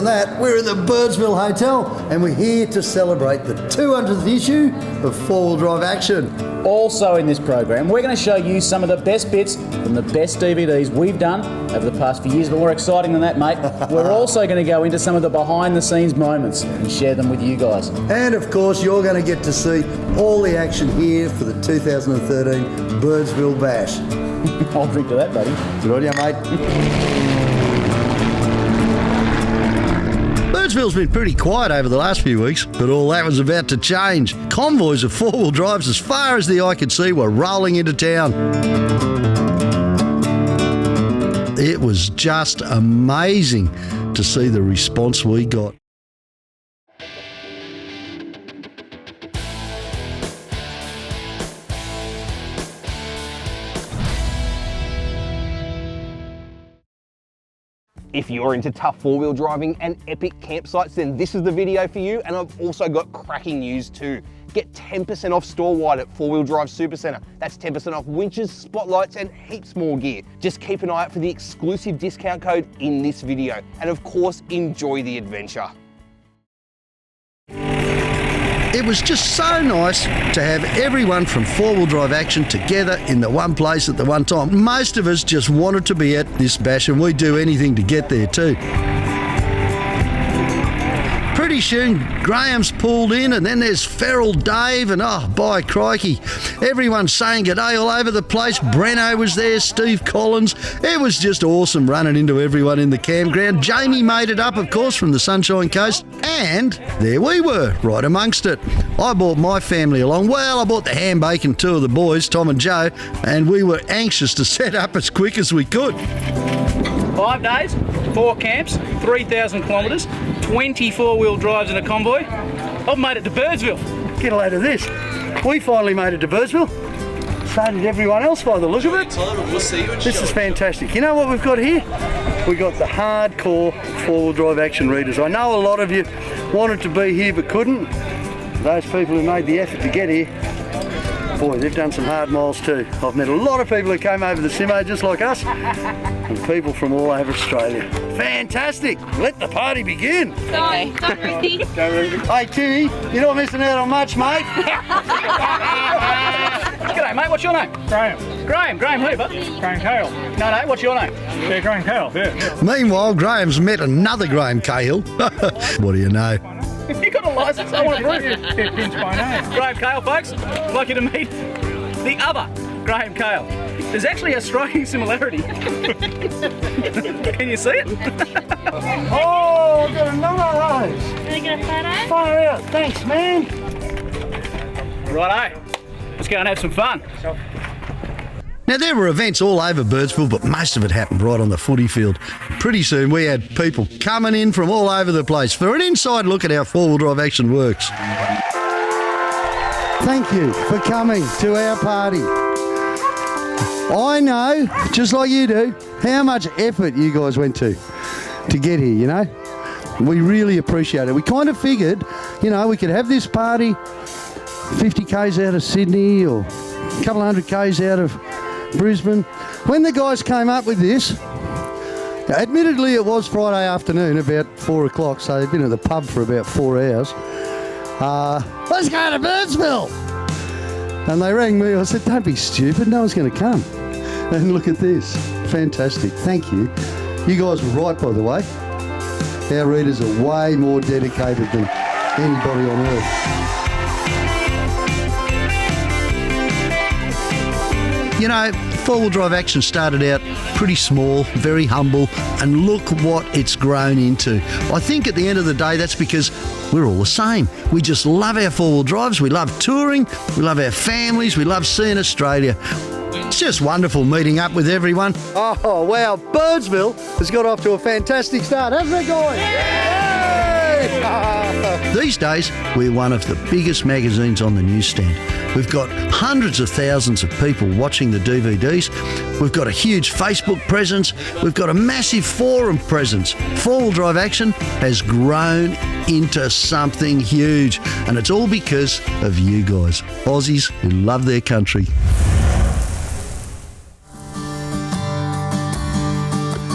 than that, we're at the Birdsville Hotel and we're here to celebrate the 200th issue of four-wheel drive action. Also in this program, we're going to show you some of the best bits from the best DVDs we've done over the past few years. But more exciting than that, mate, we're also going to go into some of the behind-the-scenes moments and share them with you guys. And of course, you're going to get to see all the action here for the 2013 Birdsville Bash. I'll drink to that, buddy. Good on you, mate. Birdsville's been pretty quiet over the last few weeks, but all that was about to change. Convoys of four-wheel drives as far as the eye could see were rolling into town. It was just amazing to see the response we got. If you're into tough four-wheel driving and epic campsites, then this is the video for you. And I've also got cracking news too. Get 10% off store-wide at 4-Wheel Drive Supacentre. That's 10% off winches, spotlights, and heaps more gear. Just keep an eye out for the exclusive discount code in this video. And of course, enjoy the adventure. It was just so nice to have everyone from four-wheel drive action together in the one place at the one time. Most of us just wanted to be at this bash, and we'd do anything to get there too. Pretty soon, Graham's pulled in, and then there's Feral Dave, and oh, by crikey, everyone's saying g'day all over the place. Breno was there, Steve Collins. It was just awesome running into everyone in the campground. Jamie made it up, of course, from the Sunshine Coast, and there we were, right amongst it. I brought my family along. Well, I brought the ham bake and two of the boys, Tom and Joe, and we were anxious to set up as quick as we could. 5 days, 4 camps, 3,000 kilometres, 24-wheel drives in a convoy. I've made it to Birdsville. Get a load of this. We finally made it to Birdsville. So did everyone else by the look of it. We'll see you in This is fantastic. You know what we've got here? We've got the hardcore four-wheel drive action readers. I know a lot of you wanted to be here but couldn't. Those people who made the effort to get here, boy, they've done some hard miles too. I've met a lot of people who came over the Simo just like us, and people from all over Australia. Fantastic! Let the party begin! Okay. Hey Timmy, you're not missing out on much, mate. G'day mate, what's your name? Graham. Graham who, bud? Graham Cahill. No, what's your name? Yeah, Graham Cahill, yeah. Meanwhile, Graham's met another Graham Cahill. What do you know? You got a licence, I want to prove it. Yeah, Vince by name. Graham Cahill, folks. I'd like you to meet the other Graham Cahill. There's actually a striking similarity. Can you see it? Oh, I've got another of those. Can I get a photo? Far out, thanks man. Righto, let's go and have some fun. Now, there were events all over Birdsville, but most of it happened right on the footy field. Pretty soon, we had people coming in from all over the place for an inside look at how four-wheel drive action works. Thank you for coming to our party. I know, just like you do, how much effort you guys went to get here, you know? We really appreciate it. We kind of figured, you know, we could have this party 50 k's out of Sydney or a couple of 100 k's out of Brisbane. When the guys came up with this, admittedly it was Friday afternoon about 4 o'clock, so they've been at the pub for about 4 hours. Let's go to Birdsville! And they rang me. I said, don't be stupid, no one's going to come. And look at this. Fantastic. Thank you. You guys were right, by the way. Our readers are way more dedicated than anybody on earth. You know, four-wheel drive action started out pretty small, very humble, and look what it's grown into. I think at the end of the day, that's because we're all the same. We just love our four-wheel drives, we love touring, we love our families, we love seeing Australia. It's just wonderful meeting up with everyone. Oh, wow, Birdsville has got off to a fantastic start, hasn't it, guys? Yay! These days, we're one of the biggest magazines on the newsstand. We've got hundreds of thousands of people watching the DVDs. We've got a huge Facebook presence. We've got a massive forum presence. Four-wheel drive action has grown into something huge, and it's all because of you guys, Aussies who love their country.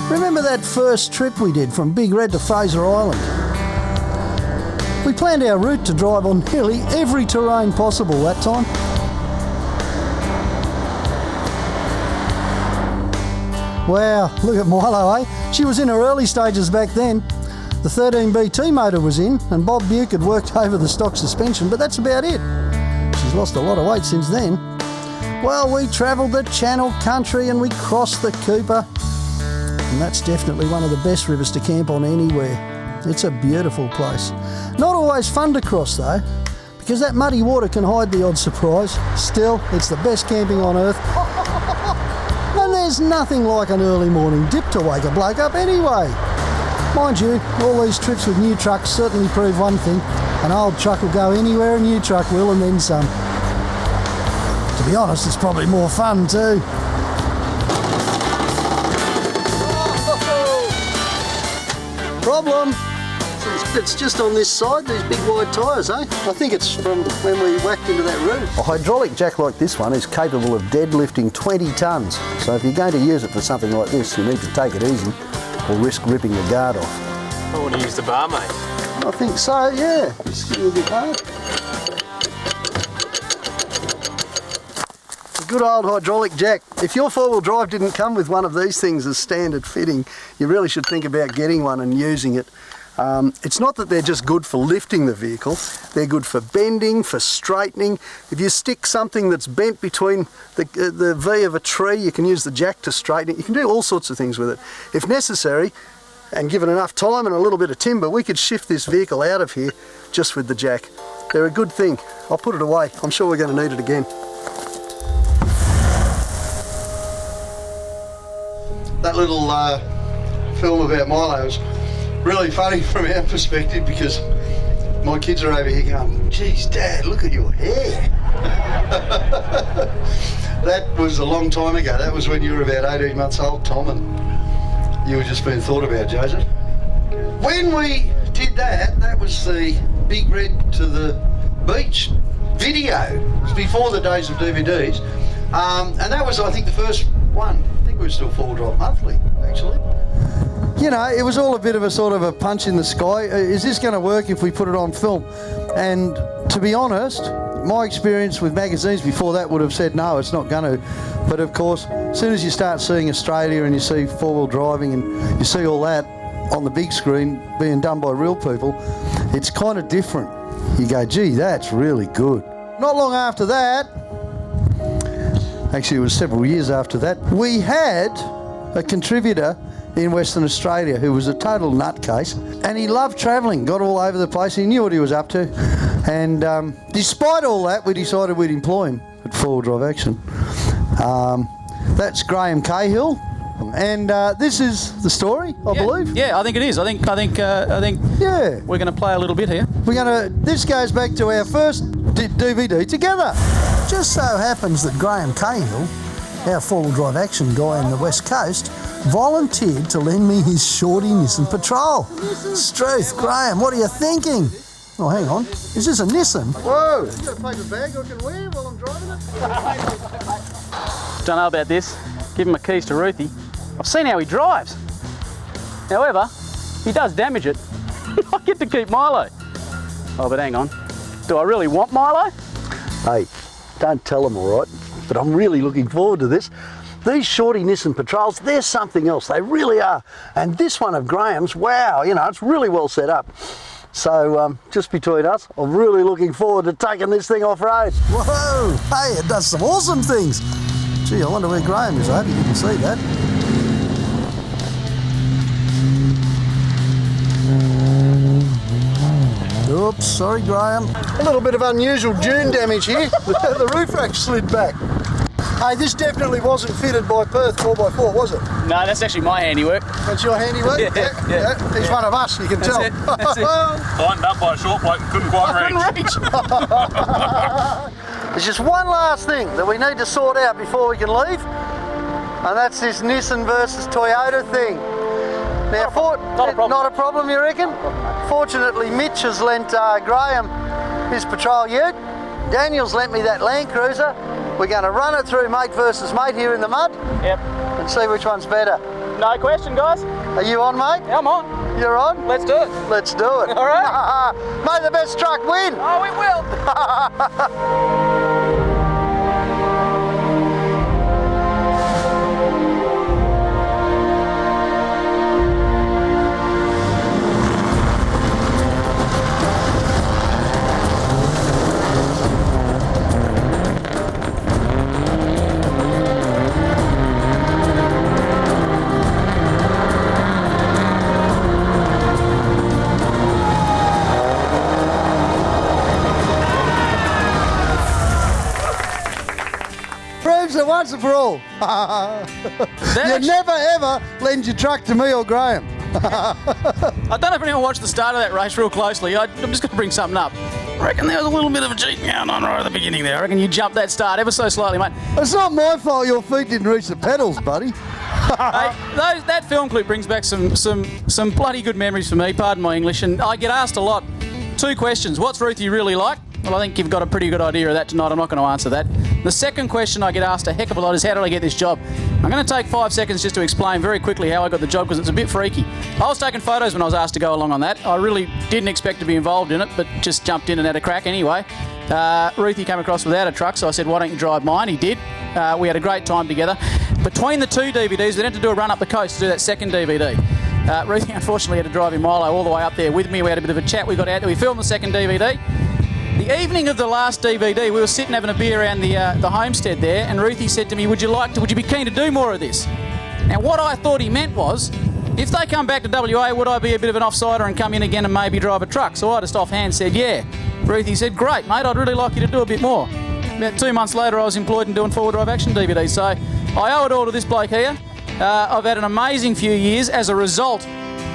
Remember that first trip we did from Big Red to Fraser Island. We planned our route to drive on nearly every terrain possible that time. Wow, look at Milo, eh? She was in her early stages back then. The 13BT motor was in, and Bob Buke had worked over the stock suspension, but that's about it. She's lost a lot of weight since then. Well, we travelled the Channel Country and we crossed the Cooper. And that's definitely one of the best rivers to camp on anywhere. It's a beautiful place. Not always fun to cross though, because that muddy water can hide the odd surprise. Still, it's the best camping on earth. And there's nothing like an early morning dip to wake a bloke up anyway. Mind you, all these trips with new trucks certainly prove one thing. An old truck will go anywhere a new truck will, and then some. To be honest, it's probably more fun too. Problem. It's just on this side, these big wide tyres, eh? I think it's from when we whacked into that roof. A hydraulic jack like this one is capable of deadlifting 20 tonnes. So if you're going to use it for something like this, you need to take it easy or risk ripping the guard off. I want to use the bar, mate. I think so, yeah. Just give me a bit hard. A good old hydraulic jack. If your four-wheel drive didn't come with one of these things as standard fitting, you really should think about getting one and using it. It's not that they're just good for lifting the vehicle, they're good for bending, for straightening. If you stick something that's bent between the V of a tree, you can use the jack to straighten it. You can do all sorts of things with it. If necessary, and given enough time and a little bit of timber, we could shift this vehicle out of here just with the jack. They're a good thing. I'll put it away. I'm sure we're going to need it again. That little film about Milo was really funny from our perspective, because my kids are over here going, geez, Dad, look at your hair. That was a long time ago. That was when you were about 18 months old, Tom, and you were just being thought about, Joseph. When we did that, that was the Big Red to the Beach video. It was before the days of DVDs. And that was, I think, the first one. I think we were still four-wheel drive monthly, actually. You know, it was all a bit of a sort of a punch in the sky. Is this going to work if we put it on film? And to be honest, my experience with magazines before that would have said no, it's not going to. But of course, as soon as you start seeing Australia and you see four-wheel driving and you see all that on the big screen being done by real people, it's kind of different. You go, gee, that's really good. Not long after that, actually it was several years after that, we had a contributor in Western Australia who was a total nutcase, and he loved travelling, got all over the place, he knew what he was up to, and despite all that we decided we'd employ him at Four-Wheel Drive Action. That's Graham Cahill, and this is the story, I believe. Yeah, I think it is. I think Yeah. we're going to play a little bit here. This goes back to our first DVD together. Just so happens that Graham Cahill, our Four-Wheel Drive Action guy on the West Coast, volunteered to lend me his shorty Nissan Patrol. Struth, Graham, what are you thinking? Oh, hang on. Is this a Nissan? Whoa! You got a paper bag I can wear while I'm driving it? Don't know about this. Give him my keys to Ruthie. I've seen how he drives. However, he does damage it. I get to keep Milo. Oh, but hang on. Do I really want Milo? Hey, don't tell him, all right? But I'm really looking forward to this. These shorty Nissan Patrols, they're something else. They really are. And this one of Graham's, wow, you know, it's really well set up. So, just between us, I'm really looking forward to taking this thing off-road. Whoa! Hey, it does some awesome things. Gee, I wonder where Graham is. I hope you didn't see that. Oops, sorry, Graham. A little bit of unusual dune damage here. The roof rack slid back. Hey, this definitely wasn't fitted by Perth 4x4, was it? No, that's actually my handiwork. That's your handiwork? Yeah. He's one of us, you can tell. That's it. Tightened up by a short bloke and couldn't quite reach. There's just one last thing that we need to sort out before we can leave, and that's this Nissan versus Toyota thing. Now, not a problem, you reckon? Fortunately, Mitch has lent Graham his Patrol ute. Daniel's lent me that Land Cruiser. We're going to run it through mate versus mate here in the mud. Yep. And see which one's better. No question, guys. Are you on, mate? Yeah, I'm on. You're on? Let's do it. Let's do it. All right. May the best truck win. Oh, we will. Proves it once and for all. You never ever lend your truck to me or Graham. I don't know if anyone watched the start of that race real closely. I'm just going to bring something up. I reckon there was a little bit of a cheating going on right at the beginning there. I reckon you jumped that start ever so slightly, mate. It's not my fault your feet didn't reach the pedals, buddy. Hey, that film clip brings back some bloody good memories for me, pardon my English, and I get asked a lot. 2 questions. What's Ruthie really like? Well, I think you've got a pretty good idea of that tonight. I'm not going to answer that. The second question I get asked a heck of a lot is, how did I get this job? I'm going to take 5 seconds just to explain very quickly how I got the job, because it's a bit freaky. I was taking photos when I was asked to go along on that. I really didn't expect to be involved in it, but just jumped in and had a crack anyway. Ruthie came across without a truck, so I said, why don't you drive mine? He did. We had a great time together. Between the 2 DVDs, we had to do a run up the coast to do that second DVD. Ruthie unfortunately had to drive in Milo all the way up there with me. We had a bit of a chat. We got out there. We filmed the second DVD. The evening of the last DVD, we were sitting having a beer around the homestead there, and Ruthie said to me, would you be keen to do more of this? Now, what I thought he meant was, if they come back to WA, would I be a bit of an offsider and come in again and maybe drive a truck? So I just offhand said, yeah. Ruthie said, great, mate, I'd really like you to do a bit more. About 2 months later, I was employed in doing four-wheel drive action DVDs, so I owe it all to this bloke here. I've had an amazing few years as a result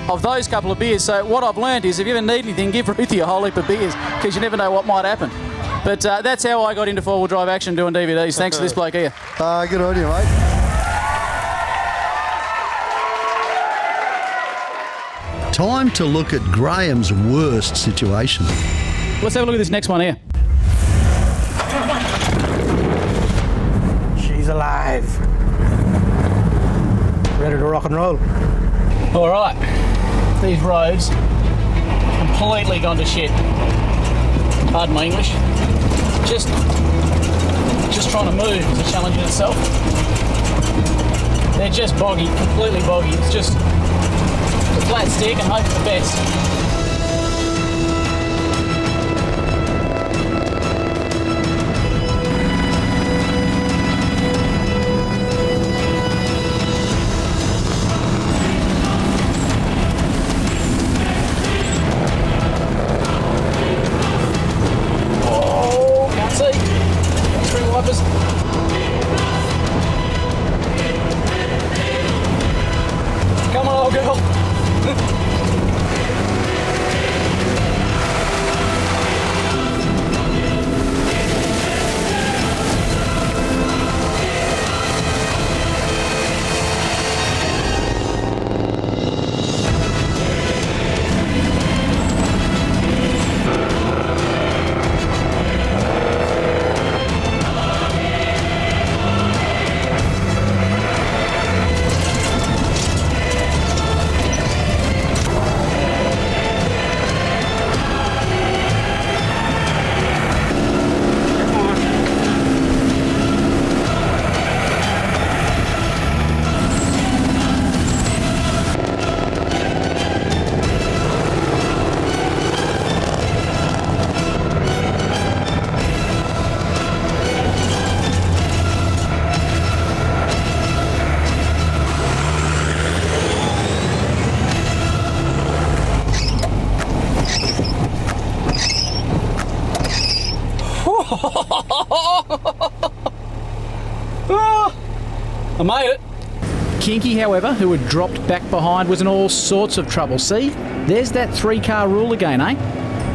of those couple of beers. So what I've learned is, if you ever need anything, give Ruthie a whole heap of beers, because you never know what might happen. But that's how I got into four-wheel drive action doing DVDs, thanks to this bloke here. Good on you, mate. Time to look at Graham's worst situation. Let's have a look at this next one here. She's alive. Ready to rock and roll. All right, these roads completely gone to shit. Pardon my English. Just trying to move is a challenge in itself. They're just boggy, completely boggy. It's just a flat stick and hope for the best. Come on, old girl. I made it. Kinky, however, who had dropped back behind, was in all sorts of trouble. See, there's that 3-car rule again, eh?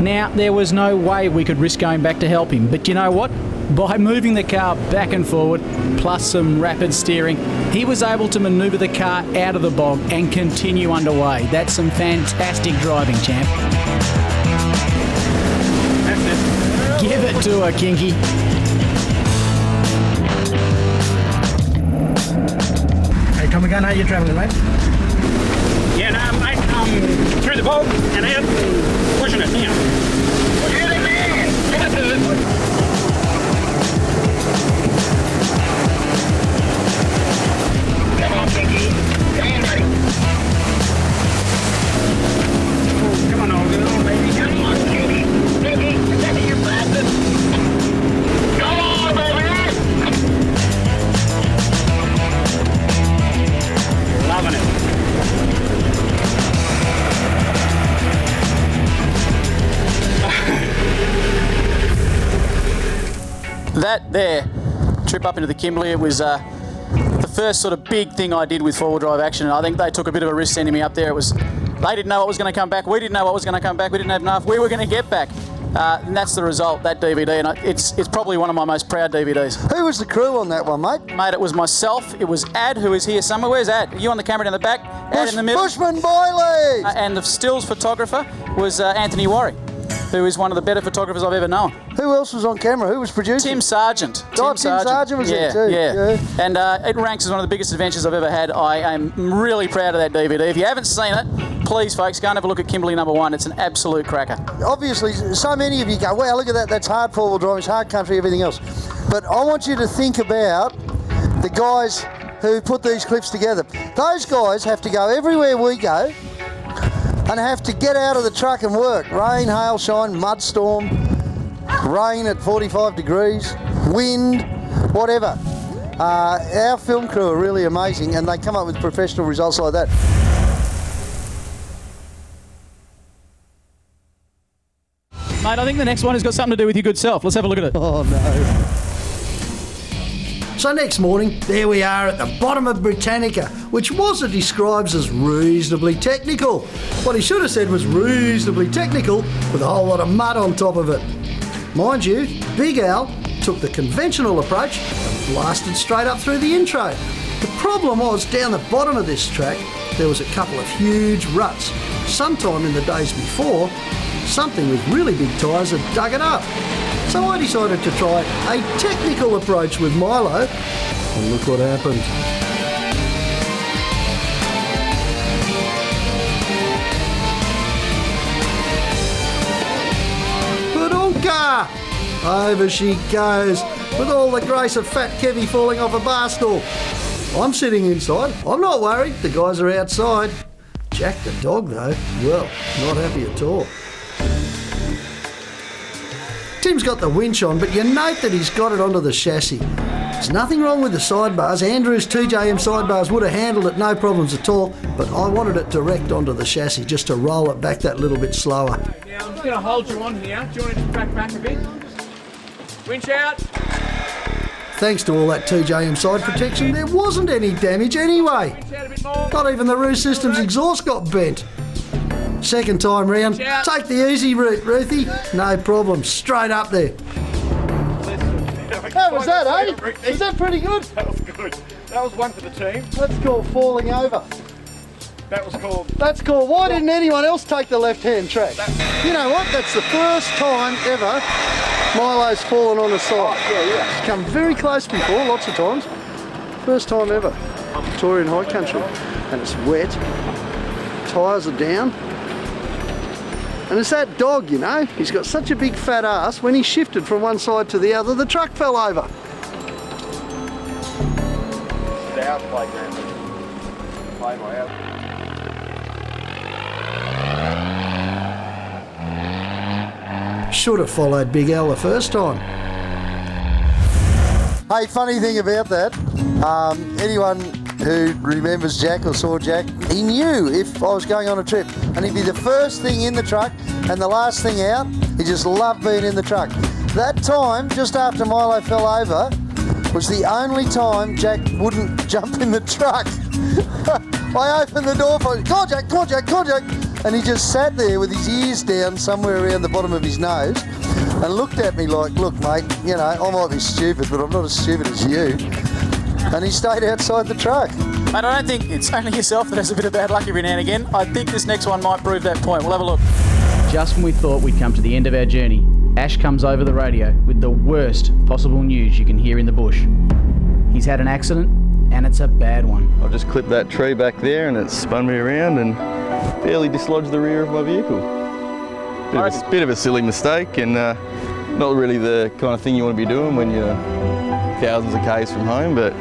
Now, there was no way we could risk going back to help him, but you know what? By moving the car back and forward, plus some rapid steering, he was able to manoeuvre the car out of the bog and continue underway. That's some fantastic driving, champ. That's it. Give it to her, Kinky. Hey, Tom again, how you travelling, mate? and I'm through the bog and out and pushing it now. Come on, Pinky. Come on, buddy. Come on, old girl, baby. Come on, Pinky. Pinky, you bastard. Come on, baby. Loving it. That there, trip up into the Kimberley, it was the first sort of big thing I did with four-wheel drive action, and I think they took a bit of a risk sending me up there. It was, they didn't know what was going to come back, we didn't know what was going to come back, we didn't have enough, we were going to get back. And that's the result, that DVD, and it's probably one of my most proud DVDs. Who was the crew on that one, mate? Mate, it was myself, it was Ad, who is here somewhere. Where's Ad? Are you on the camera down the back? Ad in the middle. Bushman Boilies! And the stills photographer was Anthony Warry, who is one of the better photographers I've ever known. Who else was on camera? Who was producing? Tim Sargent. Tim Sargent was there too. Yeah. And it ranks as one of the biggest adventures I've ever had. I am really proud of that DVD. If you haven't seen it, please, folks, go and have a look at Kimberley #1. It's an absolute cracker. Obviously, so many of you go, wow, look at that, that's hard four-wheel drive, it's hard country, everything else. But I want you to think about the guys who put these clips together. Those guys have to go everywhere we go and have to get out of the truck and work. Rain, hail, shine, mud storm, rain at 45 degrees, wind, whatever. Our film crew are really amazing and they come up with professional results like that. Mate, I think the next one has got something to do with your good self. Let's have a look at it. Oh no. So next morning, there we are at the bottom of Britannica, which Wazza describes as reasonably technical. What he should have said was reasonably technical with a whole lot of mud on top of it. Mind you, Big Al took the conventional approach and blasted straight up through the intro. The problem was, down the bottom of this track, there was a couple of huge ruts. Sometime in the days before, something with really big tyres had dug it up. So I decided to try a technical approach with Milo, and look what happened. Badunka! Over she goes, with all the grace of Fat Kevy falling off a bar stool. I'm sitting inside, I'm not worried, the guys are outside. Jack the dog though, well, not happy at all. Tim's got the winch on, but you note that he's got it onto the chassis. There's nothing wrong with the sidebars. Andrew's 2JM sidebars would have handled it no problems at all, but I wanted it direct onto the chassis just to roll it back that little bit slower. Now I'm just going to hold you on here. Do you want to just back a bit? Winch out. Thanks to all that 2JM side protection, there wasn't any damage anyway. Winch out a bit more. Not even the roof system's exhaust got bent. Second time round, take the easy route, Ruthie. No problem, straight up there. How was that, eh? Was that pretty good? That was good. That was one for the team. That's called falling over. That was called... That's called, why didn't anyone else take the left-hand track? You know what, that's the first time ever Milo's fallen on the side. Yeah. It's come very close before, lots of times. First time ever. Victorian high country. And it's wet. Tyres are down. And it's that dog, you know, he's got such a big fat ass, when he shifted from one side to the other, the truck fell over. The house playground. Play my house. Should have followed Big Al the first time. Hey, funny thing about that, anyone who remembers Jack or saw Jack, he knew if I was going on a trip and he'd be the first thing in the truck and the last thing out. He just loved being in the truck. That time, just after Milo fell over, was the only time Jack wouldn't jump in the truck. I opened the door for him, come on Jack, come on Jack, come on Jack. And he just sat there with his ears down somewhere around the bottom of his nose and looked at me like, look mate, you know, I might be stupid, but I'm not as stupid as you. And he stayed outside the truck. Mate, I don't think it's only yourself that has a bit of bad luck every now and again. I think this next one might prove that point. We'll have a look. Just when we thought we'd come to the end of our journey, Ash comes over the radio with the worst possible news you can hear in the bush. He's had an accident, and it's a bad one. I just clipped that tree back there and it spun me around and barely dislodged the rear of my vehicle. Bit of a silly mistake, and not really the kind of thing you want to be doing when you're thousands of k's from home, but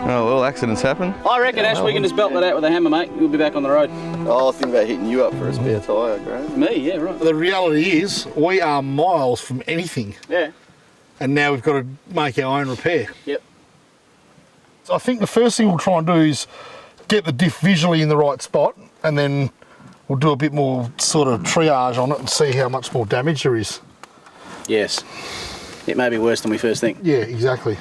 oh well, accidents happen. I reckon, Ash, we can just belt that out with a hammer, mate. We'll be back on the road. Oh, I think about hitting you up for a spare tyre, Graham. Me, yeah, right. The reality is, we are miles from anything. Yeah. And now we've got to make our own repair. Yep. So I think the first thing we'll try and do is get the diff visually in the right spot, and then we'll do a bit more sort of triage on it and see how much more damage there is. Yes. It may be worse than we first think. Yeah, exactly.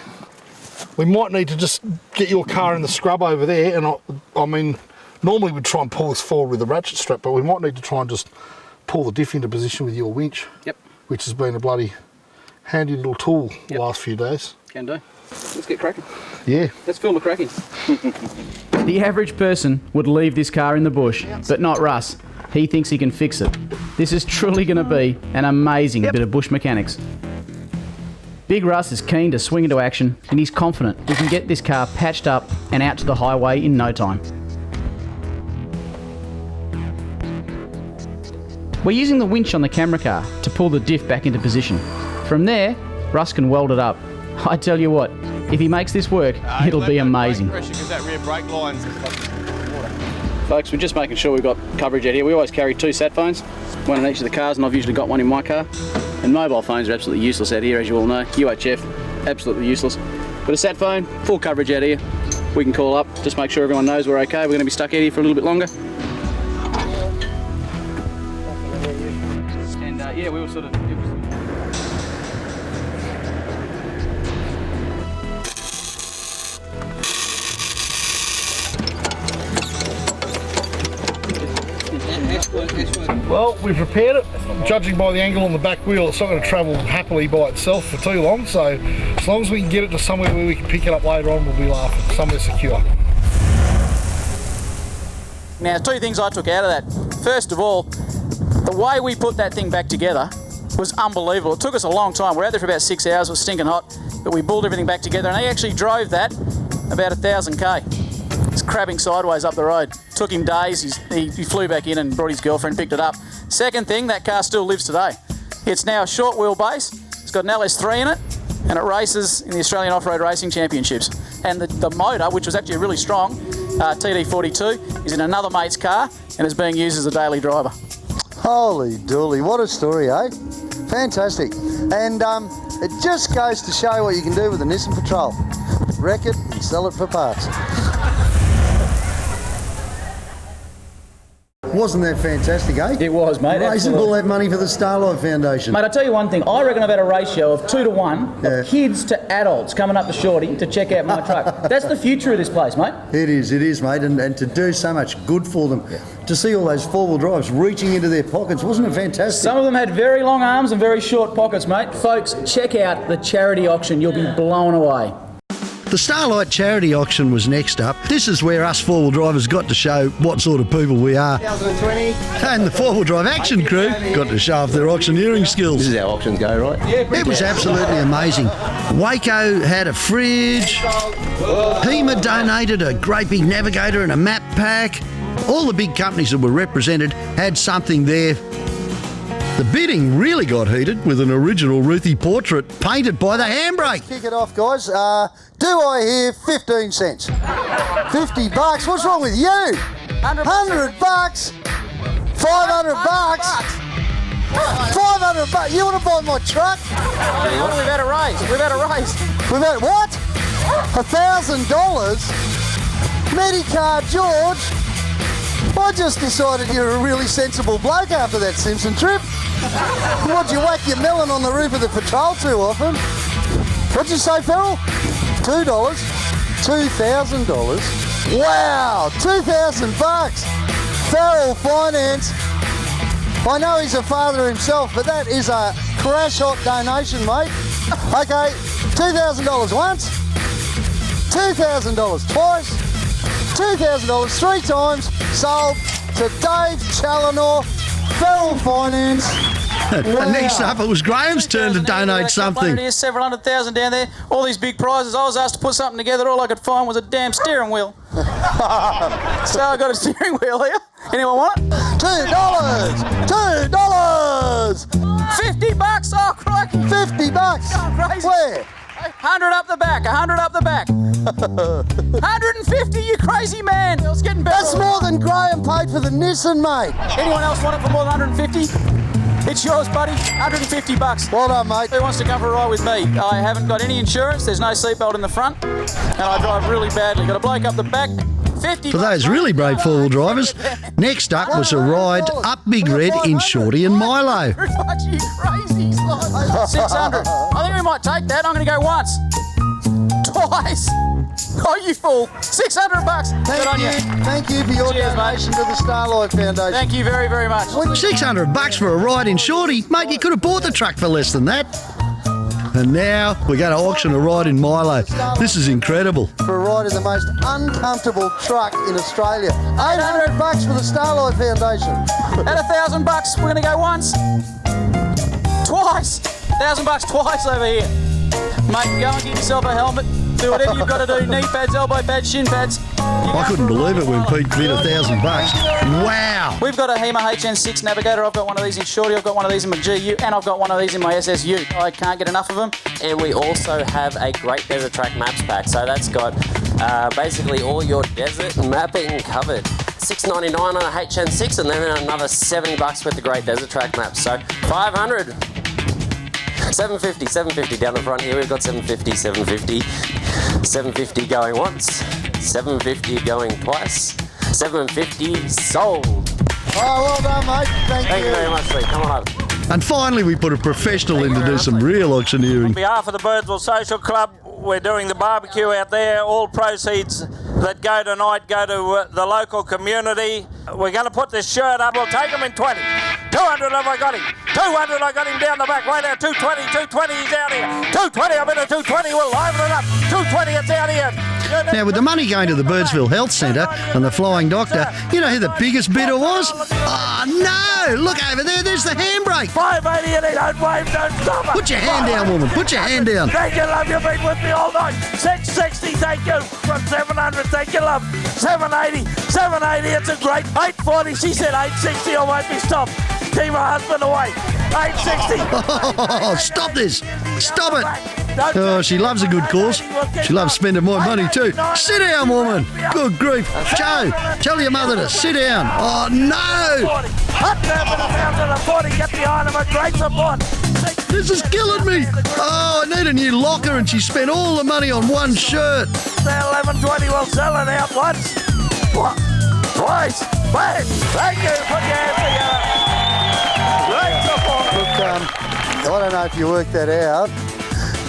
We might need to just get your car in the scrub over there, and I mean, normally we'd try and pull this forward with a ratchet strap, but we might need to try and just pull the diff into position with your winch. Yep. Which has been a bloody handy little tool the last few days. Can do. Let's get cracking. Yeah. Let's film the cracking. The average person would leave this car in the bush, but not Russ. He thinks he can fix it. This is truly going to be an amazing bit of bush mechanics. Big Russ is keen to swing into action, and he's confident we can get this car patched up and out to the highway in no time. We're using the winch on the camera car to pull the diff back into position. From there, Russ can weld it up. I tell you what, if he makes this work, it'll be amazing. That rear brake line's Folks, we're just making sure we've got coverage out here. We always carry 2 sat phones, one in each of the cars, and I've usually got one in my car. And mobile phones are absolutely useless out here, as you all know. UHF, absolutely useless. But a sat phone, full coverage out here. We can call up, just make sure everyone knows we're okay. We're going to be stuck out here for a little bit longer. And yeah, we were sort of... Well, we've repaired it. Judging by the angle on the back wheel, it's not going to travel happily by itself for too long, so as long as we can get it to somewhere where we can pick it up later on, we'll be laughing, somewhere secure. Now, 2 things I took out of that. First of all, the way we put that thing back together was unbelievable. It took us a long time. We're out there for about 6 hours, it was stinking hot, but we pulled everything back together, and he actually drove that about 1,000k. He's crabbing sideways up the road. Took him days, he flew back in and brought his girlfriend, picked it up. Second thing, that car still lives today. It's now a short wheelbase, it's got an LS3 in it, and it races in the Australian Off-Road Racing Championships. And the motor, which was actually really strong, TD42, is in another mate's car and is being used as a daily driver. Holy dooly, what a story, eh? Fantastic. And it just goes to show what you can do with the Nissan Patrol. Wreck it and sell it for parts. Wasn't that fantastic, eh? It was, mate. Raising all that money for the Starlight Foundation. Mate, I'll tell you one thing. I reckon I've had a ratio of 2 to 1 of kids to adults coming up to Shorty to check out my truck. That's the future of this place, mate. It is, mate. And to do so much good for them, to see all those 4-wheel drives reaching into their pockets, wasn't it fantastic? Some of them had very long arms and very short pockets, mate. Folks, check out the charity auction. You'll be blown away. The Starlight charity auction was next up. This is where us 4-wheel drivers got to show what sort of people we are. 2020. And the 4-wheel drive action crew got to show off their auctioneering skills. This is how auctions go, right? Yeah, it was absolutely amazing. Waco had a fridge. HEMA donated a great big navigator and a map pack. All the big companies that were represented had something there. The bidding really got heated with an original Ruthie portrait painted by the handbrake. Kick it off, guys. Do I hear 15 cents? 50 bucks? What's wrong with you? 100 bucks? 500 bucks? 500 bucks? You want to buy my truck? We've had a raise. We've had what? $1,000? Medicar George? I just decided you're a really sensible bloke after that Simpson trip. What'd you whack your melon on the roof of the Patrol too often? What'd you say, Farrell? $2? $2,000? Wow, 2,000 bucks. Farrell Finance. I know he's a father himself, but that is a crash hot donation, mate. Okay, $2,000 once, $2,000 twice, $2,000 three times, sold to Dave Challenor, Farrell Finance. And next up, it was Graham's turn to donate something. Here's several $100,000 down there, all these big prizes. I was asked to put something together. All I could find was a damn steering wheel. So I got a steering wheel here. Anyone want it? $2! $2! $50! Oh, crikey! $50! Going crazy. Where? 100 up the back, 100 up the back. 150, you crazy man! It's getting better. That's more than Graham paid for the Nissan, mate. Anyone else want it for more than 150? It's yours, buddy. 150 bucks. Well done, mate. Who wants to come for a ride with me? I haven't got any insurance. There's no seatbelt in the front, and I drive really badly. Got a bloke up the back. 50 For those really brave four-wheel drivers, next up was a ride up Big Red in Shorty and Milo. $100, you crazy slot. 600. I think we might take that. I'm going to go once. Twice. Oh, you fool. 600 bucks. Good on you. Thank you for your Cheers, donation to the Starlight Foundation. Thank you very, very much. $600 for a ride in Shorty? Mate, you could have bought the truck for less than that. And now we're going to auction a ride in Milo. This is incredible. For a ride in the most uncomfortable truck in Australia. $800 for the Starlight Foundation. At $1,000, we're going to go once. Twice. $1,000 twice over here. Mate, go and get yourself a helmet. Do whatever you've got to do. Knee pads, elbow pads, shin pads. I couldn't believe it when Pete bid $1,000. Wow. We've got a HEMA HN6 Navigator. I've got one of these in Shorty. I've got one of these in my GU. And I've got one of these in my SSU. I can't get enough of them. And we also have a great desert track maps pack. So that's got basically all your desert mapping covered. $6.99 on a HN6 and then another $7 with the great desert track maps. So 500. 750 down the front here. We've got 750 going once, 750 going twice, 750 sold. Oh, well done, mate. Thank you. Thank you very much, Lee. Come on up. And finally, we put a professional in to do some real auctioneering. On behalf of the Birdsville Social Club, we're doing the barbecue out there. All proceeds that go tonight go to the local community. We're going to put this shirt up. We'll take him in 20. 200 have I got him. 200 I got him down the back. Right now, 220, he's out here. 220, I'm in a 220. We'll liven it up. 220, it's out here. Now, with the money going to the Birdsville Health Centre and the Flying Doctor, you know who the biggest bidder was? Oh, no! Look over there, there's the handbrake. 580 and he don't wave, don't stop it. Put your hand down, woman, put your hand down. Thank you, love, you've been with me all night. 660, thank you. From 700, thank you, love. 780, it's a great. 840, she said 860, I won't be stopped. Keep my husband away. 860. Oh, stop this. Stop it. Oh, she loves a good cause. She loves spending my money too. Sit down, woman. Good grief. Joe, tell your mother to sit down. Oh, no. This is killing me. Oh, I need a new locker and she spent all the money on one shirt. 1120, we'll sell it out once. Twice. Bang. Thank you. Put your hands together. Great support. Look, I don't know if you worked that out,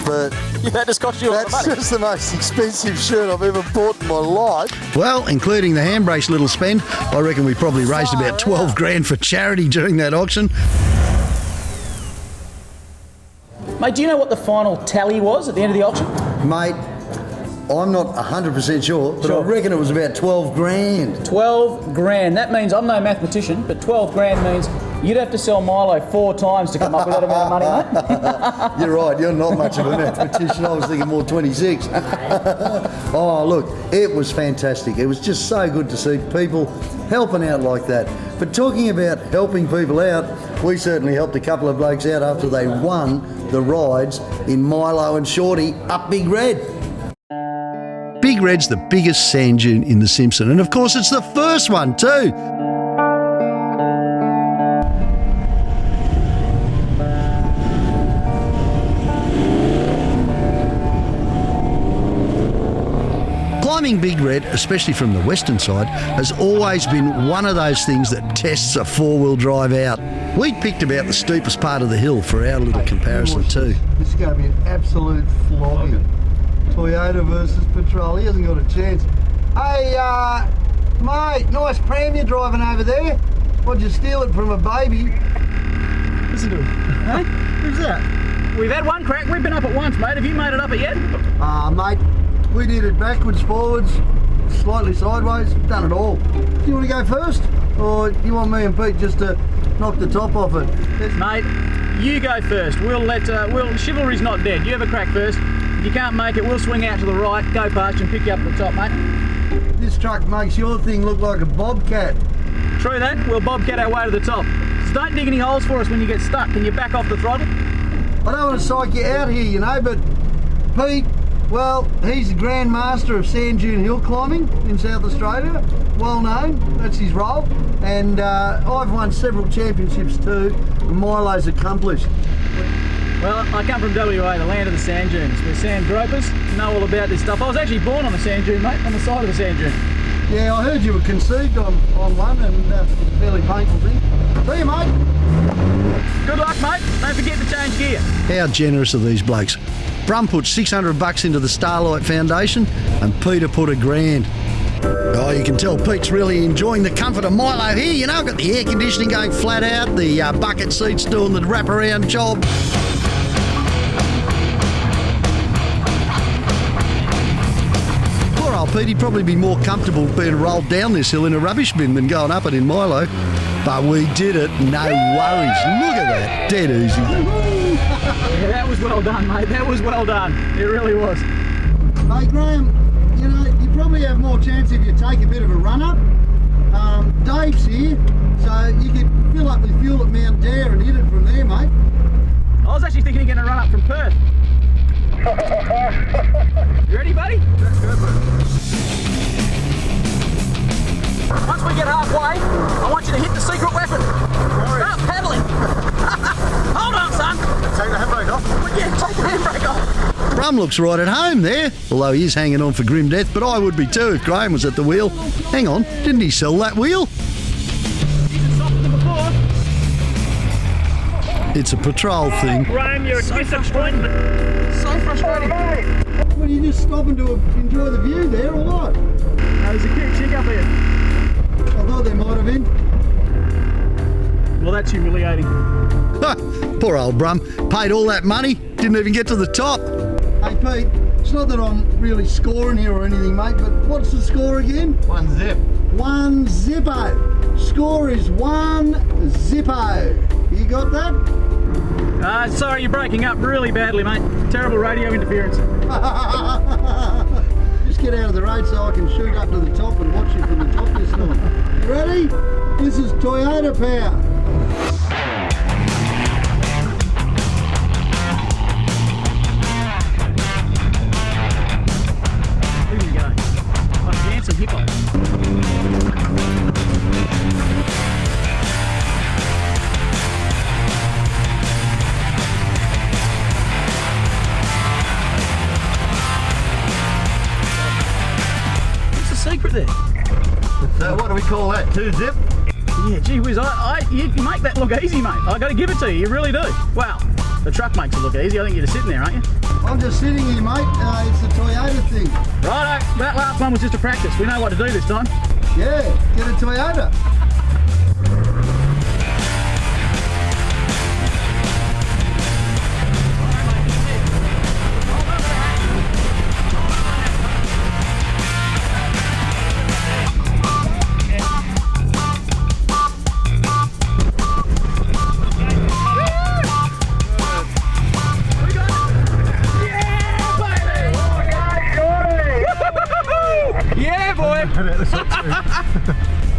but that just cost you a lot of that's money. just the most expensive shirt I've ever bought in my life. Well, including the handbrace little spend, I reckon we probably raised about 12 grand for charity during that auction. Mate, do you know what the final tally was at the end of the auction? Mate, I'm not 100% sure, but I reckon it was about 12 grand. 12 grand. That means, I'm no mathematician, but 12 grand means you'd have to sell Milo 4 times to come up with that amount of money, mate. You're right, you're not much of a mathematician. I was thinking more 26. Oh, look, it was fantastic. It was just so good to see people helping out like that. But talking about helping people out, we certainly helped a couple of blokes out after they won the rides in Milo and Shorty up Big Red. Big Red's the biggest sand dune in the Simpson, and of course it's the first one too. Climbing Big Red, especially from the western side, has always been one of those things that tests a four-wheel drive out. We picked about the steepest part of the hill for our little comparison too. This is going to be an absolute flogging. Toyota versus Patrol. He hasn't got a chance. Hey, mate, nice pram you're driving over there. Why'd you steal it from a baby? Listen to him. Hey? Who's that? We've had one crack. We've been up it once, mate. Have you made it up it yet? Mate, we did it backwards, forwards, slightly sideways, done it all. Do you want to go first? Or do you want me and Pete just to knock the top off it? Mate, you go first. Chivalry's not dead. You have a crack first. If you can't make it, we'll swing out to the right, go past you and pick you up at the top, mate. This truck makes your thing look like a bobcat. True that, we'll bobcat our way to the top. Just don't dig any holes for us when you get stuck. Can you back off the throttle? I don't want to psych you out here, you know, but Pete, well, he's the Grand Master of sand dune hill climbing in South Australia. Well known, that's his role. And I've won several championships too, and Milo's accomplished. Well, I come from WA, the land of the sand dunes. We're sand gropers, know all about this stuff. I was actually born on a sand dune, mate, on the side of a sand dune. Yeah, I heard you were conceived on one, and a fairly painful thing. See you, mate. Good luck, mate. Don't forget to change gear. How generous are these blokes? Brum put $600 into the Starlight Foundation and Peter put $1,000. Oh, you can tell Pete's really enjoying the comfort of Milo here. You know, I've got the air conditioning going flat out, the bucket seats doing the wraparound job. Poor old Pete, he'd probably be more comfortable being rolled down this hill in a rubbish bin than going up it in Milo. But we did it, no worries. Look at that, dead easy. Yeah, that was well done, mate. That was well done. It really was. Hey, Graham, you know, you probably have more chance if you take a bit of a run up. Dave's here, so you could fill up with fuel at Mount Dare and hit it from there, mate. I was actually thinking of getting a run up from Perth. You ready, buddy? That's good, mate. Once we get halfway, I want you to hit the secret weapon. Start paddling. Hold on, son. Take the handbrake off. Yeah, take the handbrake off. Brum looks right at home there, although he is hanging on for grim death, but I would be too if Graham was at the wheel. Hang on, didn't he sell that wheel? He's softer than before. It's a patrol thing. Graham, you're a disappointment. So frustrating. Well, you just stopping to enjoy the view there, or what? There's a cute chick up here. I thought there might have been. Well, that's humiliating. Poor old Brum, paid all that money, didn't even get to the top. Hey, Pete, it's not that I'm really scoring here or anything, mate, but what's the score again? 1 zip. 1 zippo. Score is 1 zippo. You got that? Sorry, you're breaking up really badly, mate. Terrible radio interference. Just get out of the road so I can shoot up to the top and watch you from the top this time. You ready? This is Toyota power. Here we go. Like a dancing hippo. Secret there. So what do we call that? 2 zip? Yeah, gee whiz, you make that look easy, mate. I got to give it to you, you really do. Wow, the truck makes it look easy. I think you're just sitting there, aren't you? I'm just sitting here, mate. It's the Toyota thing. Righto, that last one was just a practice. We know what to do this time. Yeah, get a Toyota.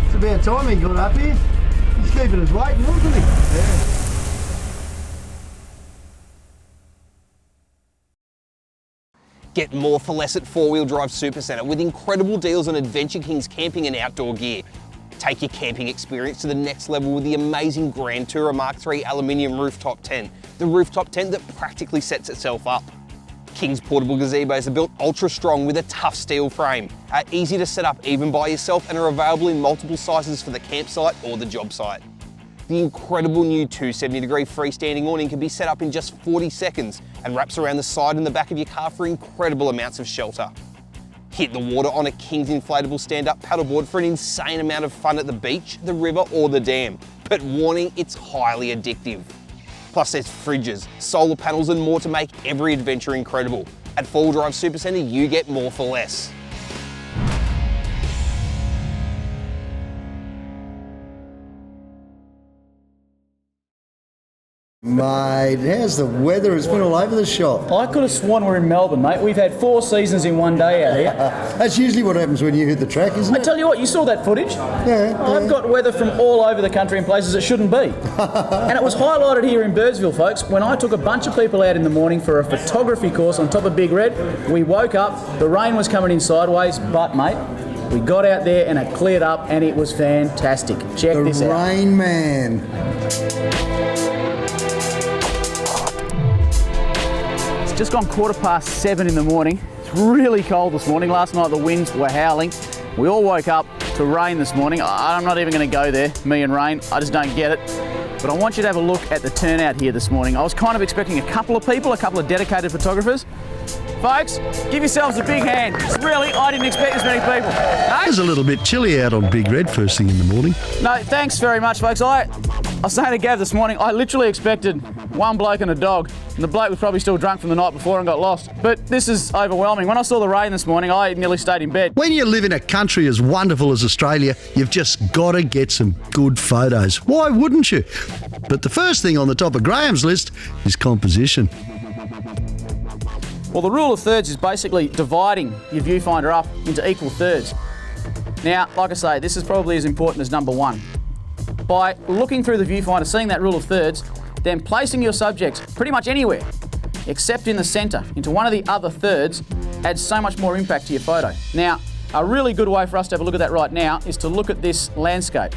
It's about time he got up here. He's keeping us waiting, wasn't he? Yeah. Get more for less at 4-Wheel Drive Supacentre with incredible deals on Adventure King's camping and outdoor gear. Take your camping experience to the next level with the amazing Grand Tourer Mark III aluminium rooftop tent, the rooftop tent that practically sets itself up. King's portable gazebos are built ultra strong with a tough steel frame, are easy to set up even by yourself and are available in multiple sizes for the campsite or the job site. The incredible new 270-degree freestanding awning can be set up in just 40 seconds and wraps around the side and the back of your car for incredible amounts of shelter. Hit the water on a King's inflatable stand-up paddleboard for an insane amount of fun at the beach, the river or the dam. But warning, it's highly addictive. Plus there's fridges, solar panels and more to make every adventure incredible. At 4-Wheel Drive Supacentre, you get more for less. Mate, how's the weather? It's been all over the shop. I could have sworn we're in Melbourne, mate. We've had 4 seasons in one day out here. That's usually what happens when you hit the track, isn't it? I tell you what, you saw that footage? Yeah. I've got weather from all over the country in places it shouldn't be. And it was highlighted here in Birdsville, folks, when I took a bunch of people out in the morning for a photography course on top of Big Red. We woke up, the rain was coming in sideways, but, mate, we got out there and it cleared up and it was fantastic. Check this out. The Rain Man. It's just gone 7:15 in the morning. It's really cold this morning. Last night the winds were howling. We all woke up to rain this morning. I'm not even going to go there, me and rain. I just don't get it. But I want you to have a look at the turnout here this morning. I was kind of expecting a couple of people, a couple of dedicated photographers. Folks, give yourselves a big hand. Really, I didn't expect this many people. It was a little bit chilly out on Big Red first thing in the morning. No, thanks very much, folks. I was saying to Gav this morning, I literally expected one bloke and a dog, and the bloke was probably still drunk from the night before and got lost. But this is overwhelming. When I saw the rain this morning, I nearly stayed in bed. When you live in a country as wonderful as Australia, you've just got to get some good photos. Why wouldn't you? But the first thing on the top of Graham's list is composition. Well, the rule of thirds is basically dividing your viewfinder up into equal thirds. Now, like I say, this is probably as important as number 1. By looking through the viewfinder, seeing that rule of thirds, then placing your subjects pretty much anywhere, except in the centre, into one of the other thirds, adds so much more impact to your photo. Now, a really good way for us to have a look at that right now is to look at this landscape.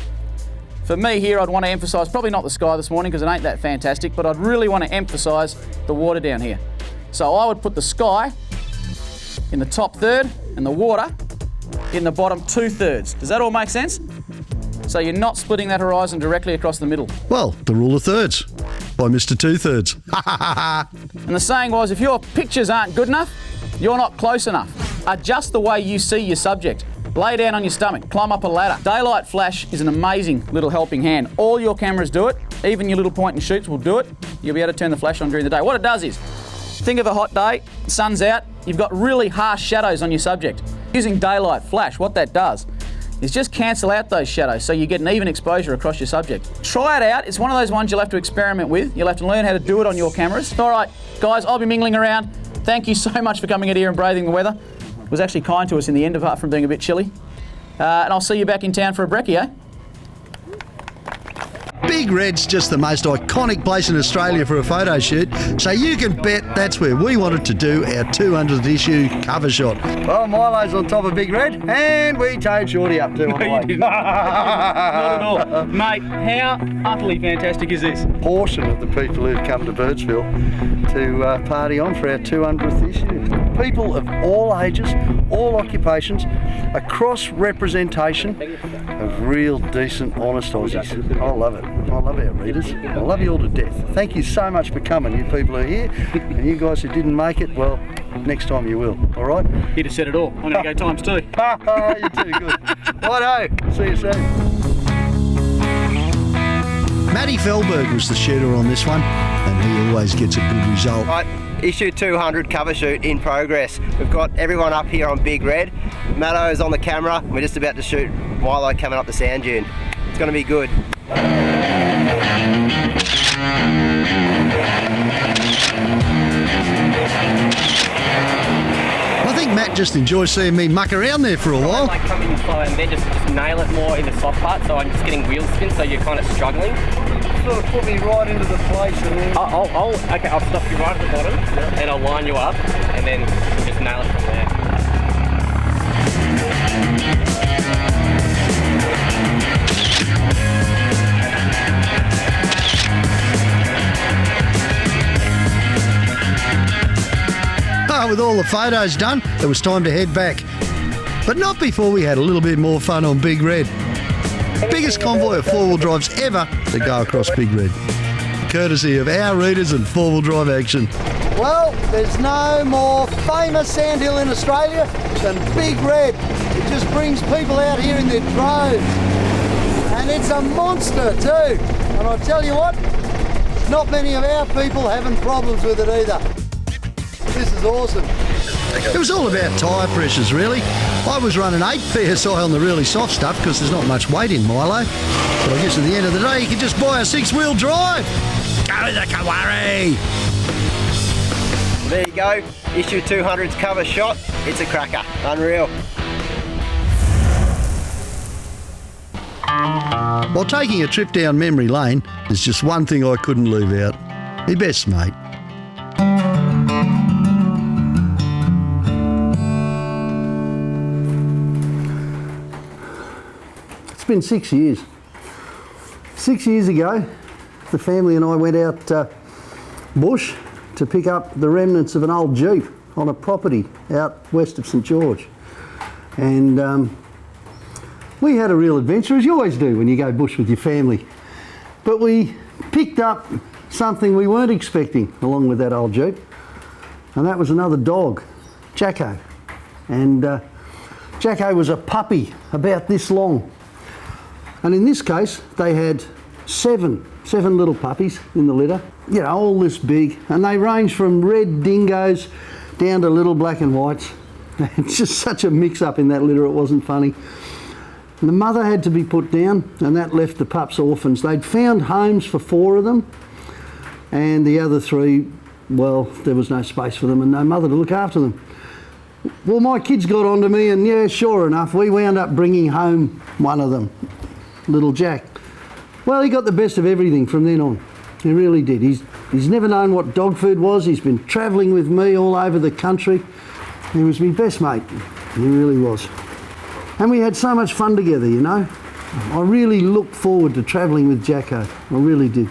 For me here, I'd want to emphasise, probably not the sky this morning because it ain't that fantastic, but I'd really want to emphasise the water down here. So I would put the sky in the top third and the water in the bottom 2/3. Does that all make sense? So you're not splitting that horizon directly across the middle. Well, the rule of thirds by Mr. 2/3. And the saying was, if your pictures aren't good enough, you're not close enough. Adjust the way you see your subject. Lay down on your stomach, climb up a ladder. Daylight flash is an amazing little helping hand. All your cameras do it, even your little point and shoots will do it. You'll be able to turn the flash on during the day. What it does is, think of a hot day, sun's out, you've got really harsh shadows on your subject. Using daylight flash, what that does is just cancel out those shadows so you get an even exposure across your subject. Try it out. It's one of those ones you'll have to experiment with. You'll have to learn how to do it on your cameras. All right, guys, I'll be mingling around. Thank you so much for coming out here and braving the weather. It was actually kind to us in the end, apart from being a bit chilly. And I'll see you back in town for a brekkie, eh? Big Red's just the most iconic place in Australia for a photo shoot, so you can bet that's where we wanted to do our 200th issue cover shot. Well, Milo's on top of Big Red, and we towed Shorty up too. No, you didn't. Not at all. Mate, how utterly fantastic is this? Portion of the people who've come to Birdsville to party on for our 200th issue. People of all ages, all occupations, a cross-representation of real, decent, honest Aussies. I love it. I love our readers. I love you all to death. Thank you so much for coming, you people who are here. And you guys who didn't make it, well, next time you will, all right? Here to set it all. I'm going to go times 2. You're too good. Righto. See you soon. Matty Felberg was the shooter on this one, and he always gets a good result. Right, issue 200 cover shoot in progress. We've got everyone up here on Big Red. Malo's on the camera. We're just about to shoot Milo coming up the sand dune. It's going to be good. I think Matt just enjoys seeing me muck around there for a while. I like coming in slow and then just nail it more in the soft part, so I'm just getting wheel spin, so you're kind of struggling. Sort of put me right into the place and then... I'll stop you right at the bottom, and I'll line you up, and then just nail it from there. With all the photos done, it was time to head back. But not before we had a little bit more fun on Big Red. Biggest convoy of four-wheel drives ever to go across Big Red. Courtesy of our readers and four-wheel drive action. Well, there's no more famous sandhill in Australia than Big Red. It just brings people out here in their droves. And it's a monster too. And I'll tell you what, not many of our people having problems with it either. This is awesome. It was all about tyre pressures, really. I was running 8 psi on the really soft stuff because there's not much weight in Milo. But I guess at the end of the day, you can just buy a 6-wheel drive. Go the Kawari! There you go, issue 200's cover shot. It's a cracker, unreal. While taking a trip down memory lane, there's just one thing I couldn't leave out. My best mate. It's been 6 years. 6 years ago, the family and I went out bush to pick up the remnants of an old Jeep on a property out west of St George. And we had a real adventure, as you always do when you go bush with your family. But we picked up something we weren't expecting along with that old Jeep, and that was another dog, Jacko. And Jacko was a puppy about this long. And in this case, they had seven little puppies in the litter, you know, all this big, and they range from red dingoes down to little black and whites. It's just such a mix-up in that litter, it wasn't funny. And the mother had to be put down, and that left the pups orphans. They'd found homes for 4 of them, and the other 3, well, there was no space for them and no mother to look after them. Well, my kids got onto me, and yeah, sure enough, we wound up bringing home one of them, little Jack. Well, he got the best of everything from then on. He really did. He's never known what dog food was. He's been travelling with me all over the country. He was my best mate. He really was. And we had so much fun together, you know. I really looked forward to travelling with Jacko. I really did.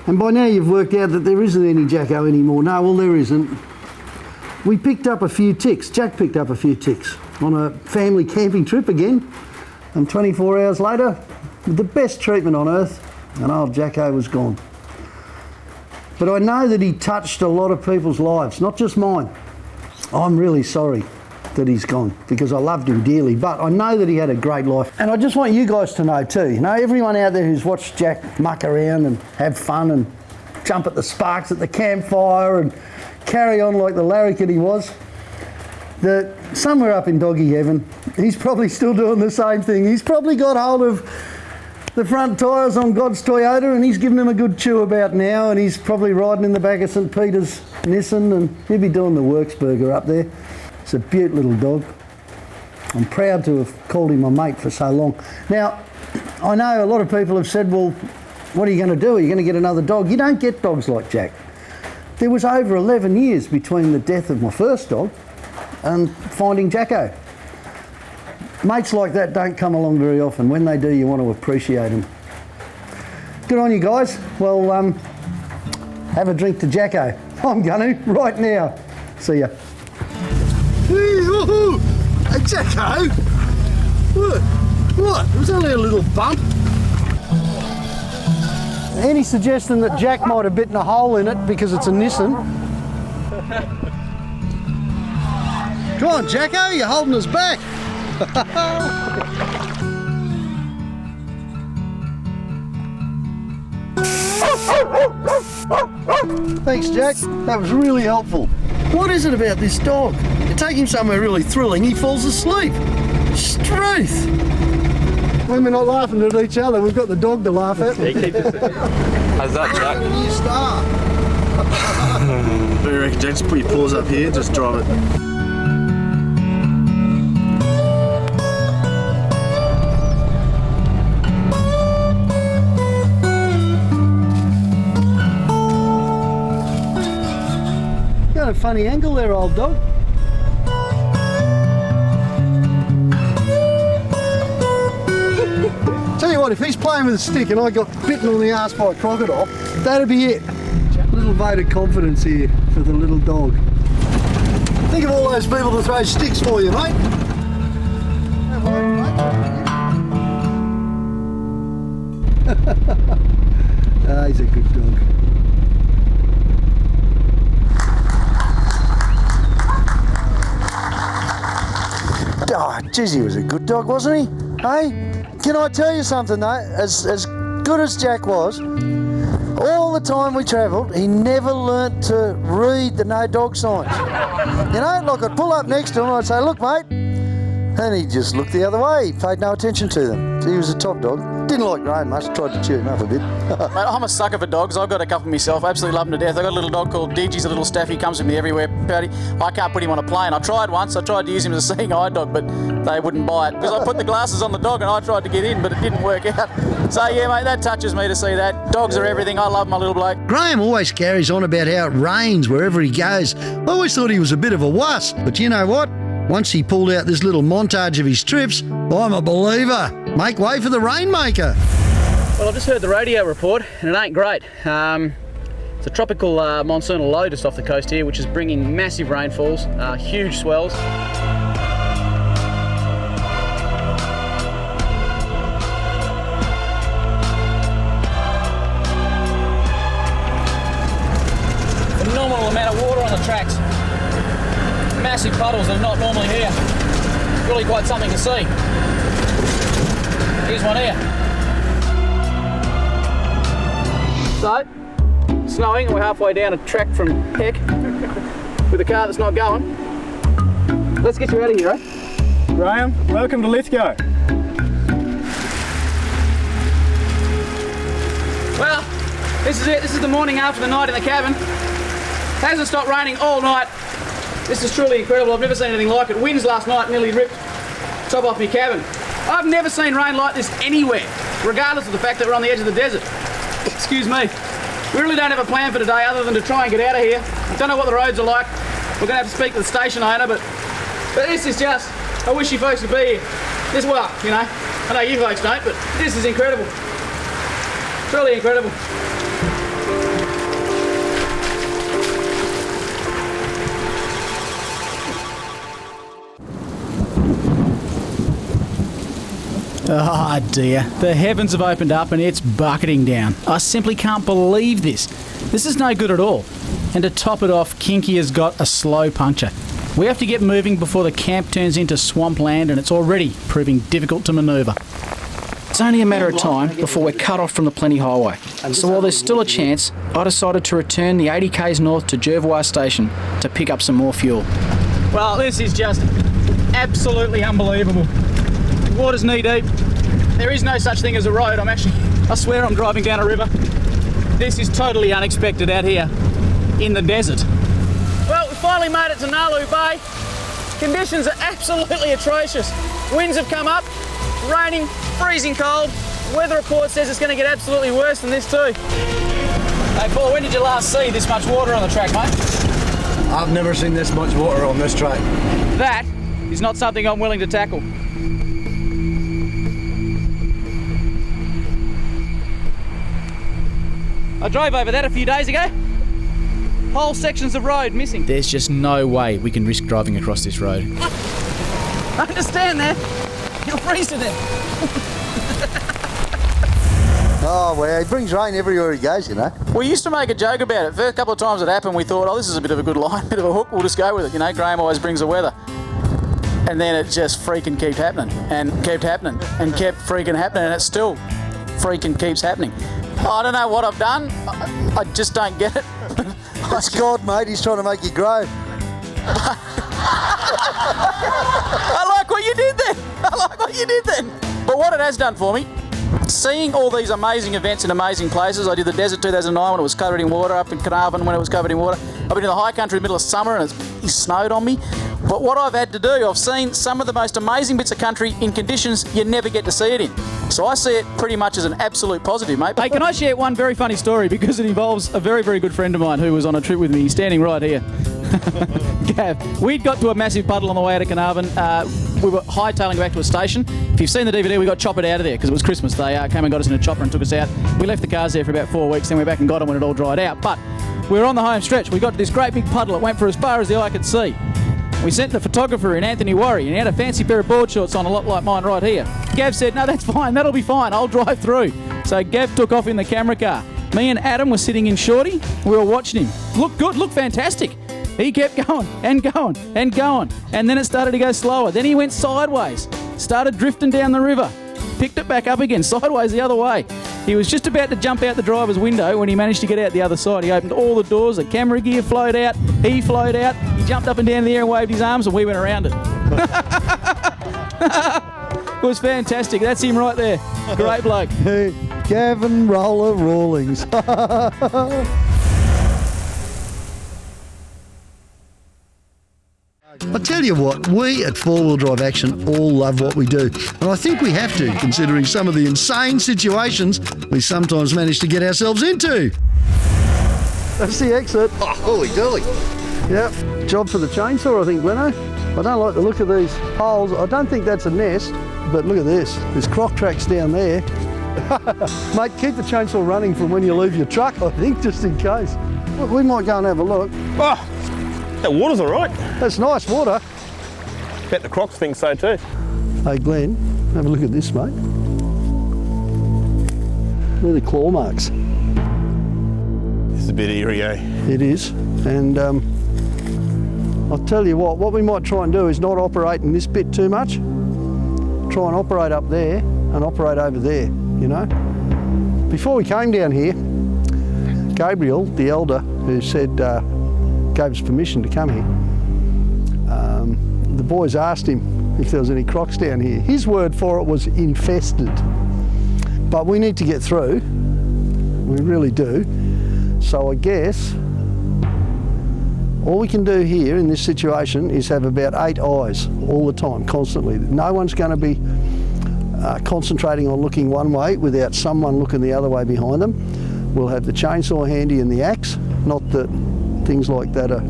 And by now you've worked out that there isn't any Jacko anymore. No, well, there isn't. We picked up a few ticks. Jack picked up a few ticks on a family camping trip again. And 24 hours later, with the best treatment on earth, and old Jacko was gone. But I know that he touched a lot of people's lives, not just mine. I'm really sorry that he's gone, because I loved him dearly, but I know that he had a great life. And I just want you guys to know too, you know, everyone out there who's watched Jack muck around and have fun and jump at the sparks at the campfire and carry on like the larrikin he was, that somewhere up in doggy heaven, he's probably still doing the same thing. He's probably got hold of the front tyres on God's Toyota and he's giving him a good chew about now, and he's probably riding in the back of St Peter's Nissan, and he'll be doing the Works burger up there. It's a beaut little dog. I'm proud to have called him my mate for so long. Now, I know a lot of people have said, well, what are you going to do? Are you going to get another dog? You don't get dogs like Jack. There was over 11 years between the death of my first dog and finding Jacko. Mates like that don't come along very often. When they do, you want to appreciate them. Good on you guys. Well, have a drink to Jacko. I'm going to right now. See ya. Hey, Jacko! What? It was only a little bump. Any suggestion that Jack might have bitten a hole in it because it's a Nissan? Come on, Jacko, you're holding us back. Thanks, Jack. That was really helpful. What is it about this dog? You take him somewhere really thrilling, he falls asleep. Struth! When we're not laughing at each other, we've got the dog to laugh at. How's that, Jack? When you start. What do you reckon, Jack? Just put your paws up here, just drive it. Got a funny angle there, old dog. Tell you what, if he's playing with a stick and I got bitten on the arse by a crocodile, that'd be it. Little vote of confidence here for the little dog. Think of all those people to throw sticks for you, mate. He's a good dog. Oh, geez, he was a good dog, wasn't he? Hey, can I tell you something though? As good as Jack was, all the time we travelled, he never learnt to read the no dog signs. You know, like I'd pull up next to him and I'd say, look mate, And he just looked the other way. He paid no attention to them. He was a top dog. Didn't like Graham much. Tried to chew him up a bit. Mate, I'm a sucker for dogs. I've got a couple myself. Absolutely love them to death. I've got a little dog called Digi. He's a little staff. He comes with me everywhere. I can't put him on a plane. I tried once. I tried to use him as a seeing eye dog, but they wouldn't buy it. Because I put the glasses on the dog and I tried to get in, but it didn't work out. So yeah, mate, that touches me to see that. Dogs are everything. I love my little bloke. Graham always carries on about how it rains wherever he goes. I always thought he was a bit of a wuss, but you know what? Once he pulled out this little montage of his trips, I'm a believer. Make way for the rainmaker. Well, I've just heard the radio report, and it ain't great. It's a tropical monsoonal low just off the coast here, which is bringing massive rainfalls, huge swells. Phenomenal amount of water on the tracks. Massive puddles that are not normally here. Really quite something to see. Here's one here. So, snowing, and we're halfway down a track from heck with a car that's not going. Let's get you out of here, eh? Graham, welcome to Lithgow. Well, this is it. This is the morning after the night in the cabin. Hasn't stopped raining all night. This is truly incredible. I've never seen anything like it. Winds last night nearly ripped top off my cabin. I've never seen rain like this anywhere, regardless of the fact that we're on the edge of the desert. Excuse me. We really don't have a plan for today other than to try and get out of here. I don't know what the roads are like. We're going to have to speak to the station owner, but this is just, I wish you folks could be here. This, well, you know, I know you folks don't, but this is incredible. Truly incredible. Oh dear, the heavens have opened up and it's bucketing down. I simply can't believe this. This is no good at all. And to top it off, Kinky has got a slow puncture. We have to get moving before the camp turns into swampland, and it's already proving difficult to manoeuvre. It's only a matter of time before we're cut off from the Plenty Highway. So while there's still a chance, I decided to return the 80 k's north to Jervois Station to pick up some more fuel. Well, this is just absolutely unbelievable. Water's knee deep. There is no such thing as a road. I swear I'm driving down a river. This is totally unexpected out here in the desert. Well, we finally made it to Nalu Bay. Conditions are absolutely atrocious. Winds have come up, raining, freezing cold. Weather report says it's going to get absolutely worse than this too. Hey Paul, when did you last see this much water on the track, mate? I've never seen this much water on this track. That is not something I'm willing to tackle. I drove over that a few days ago. Whole sections of road missing. There's just no way we can risk driving across this road. I understand that. You'll freeze to death. Oh, well, he brings rain everywhere he goes, you know. We used to make a joke about it. First couple of times it happened, we thought, oh, this is a bit of a good line, bit of a hook, we'll just go with it. You know, Graham always brings the weather. And then it just freaking kept happening, and kept happening, and kept freaking happening, and it still freaking keeps happening. I don't know what I've done. I just don't get it. It's God, mate. He's trying to make you grow. I like what you did then. I like what you did then. But what it has done for me, seeing all these amazing events in amazing places. I did the Desert 2009 when it was covered in water, up in Carnarvon when it was covered in water. I've been in the high country in the middle of summer and it snowed on me. But what I've had to do, I've seen some of the most amazing bits of country in conditions you never get to see it in. So I see it pretty much as an absolute positive, mate. Hey, can I share one very funny story because it involves a very, very good friend of mine who was on a trip with me. He's standing right here. Gav. We'd got to a massive puddle on the way out of Carnarvon. We were hightailing back to a station. If you've seen the DVD, we got choppered out of there because it was Christmas. They came and got us in a chopper and took us out. We left the cars there for about 4 weeks, then we went back and got them when it all dried out. But we were on the home stretch. We got to this great big puddle. It went for as far as the eye could see. We sent the photographer in, Anthony Worry, and he had a fancy pair of board shorts on, a lot like mine right here. Gav said, no, that's fine, that'll be fine, I'll drive through. So Gav took off in the camera car. Me and Adam were sitting in Shorty, we were watching him. Looked good, looked fantastic. He kept going and going and going, and then it started to go slower. Then he went sideways, started drifting down the river, picked it back up again, sideways the other way. He was just about to jump out the driver's window when he managed to get out the other side. He opened all the doors, the camera gear flowed out, he flowed out, he jumped up and down in the air and waved his arms and we went around it. It was fantastic. That's him right there. Great bloke. Gavin Roller Rawlings. I tell you what, we at 4-Wheel Drive Action all love what we do. And I think we have to, considering some of the insane situations we sometimes manage to get ourselves into. That's the exit. Oh, holy dooly. Yep, job for the chainsaw, I think, Leno. I don't like the look of these holes. I don't think that's a nest, but look at this. There's croc tracks down there. Mate, keep the chainsaw running from when you leave your truck, I think, just in case. We might go and have a look. Oh, that water's all right. That's nice water. Bet the crocs think so too. Hey, Glenn, have a look at this, mate. They're the claw marks. This is a bit eerie, eh? It is, and I'll tell you what we might try and do is not operate in this bit too much. Try and operate up there and operate over there, you know. Before we came down here, Gabriel, the elder, who said, gave us permission to come here, the boys asked him if there was any crocs down here. His word for it was infested. But we need to get through, we really do. So I guess all we can do here in this situation is have about 8 eyes all the time, constantly. No one's going to be concentrating on looking one way without someone looking the other way behind them. We'll have the chainsaw handy and the axe, not that things like that are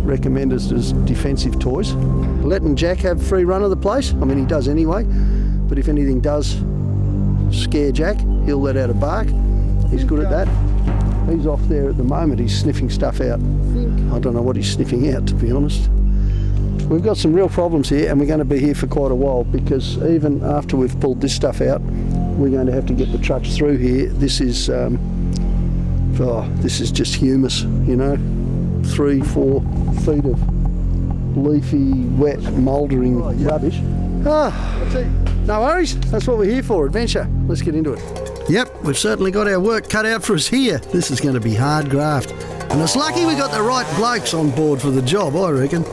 recommended as defensive toys. Letting Jack have free run of the place, I mean he does anyway, but if anything does scare Jack, he'll let out a bark. He's good at that. He's off there at the moment, he's sniffing stuff out. I don't know what he's sniffing out, to be honest. We've got some real problems here and we're going to be here for quite a while, because even after we've pulled this stuff out, we're going to have to get the trucks through here. This is just humus, you know, 3-4 feet of leafy, wet, mouldering rubbish. No worries, that's what we're here for, adventure. Let's get into it. Yep, we've certainly got our work cut out for us here. This is going to be hard graft. And it's lucky we got the right blokes on board for the job, I reckon.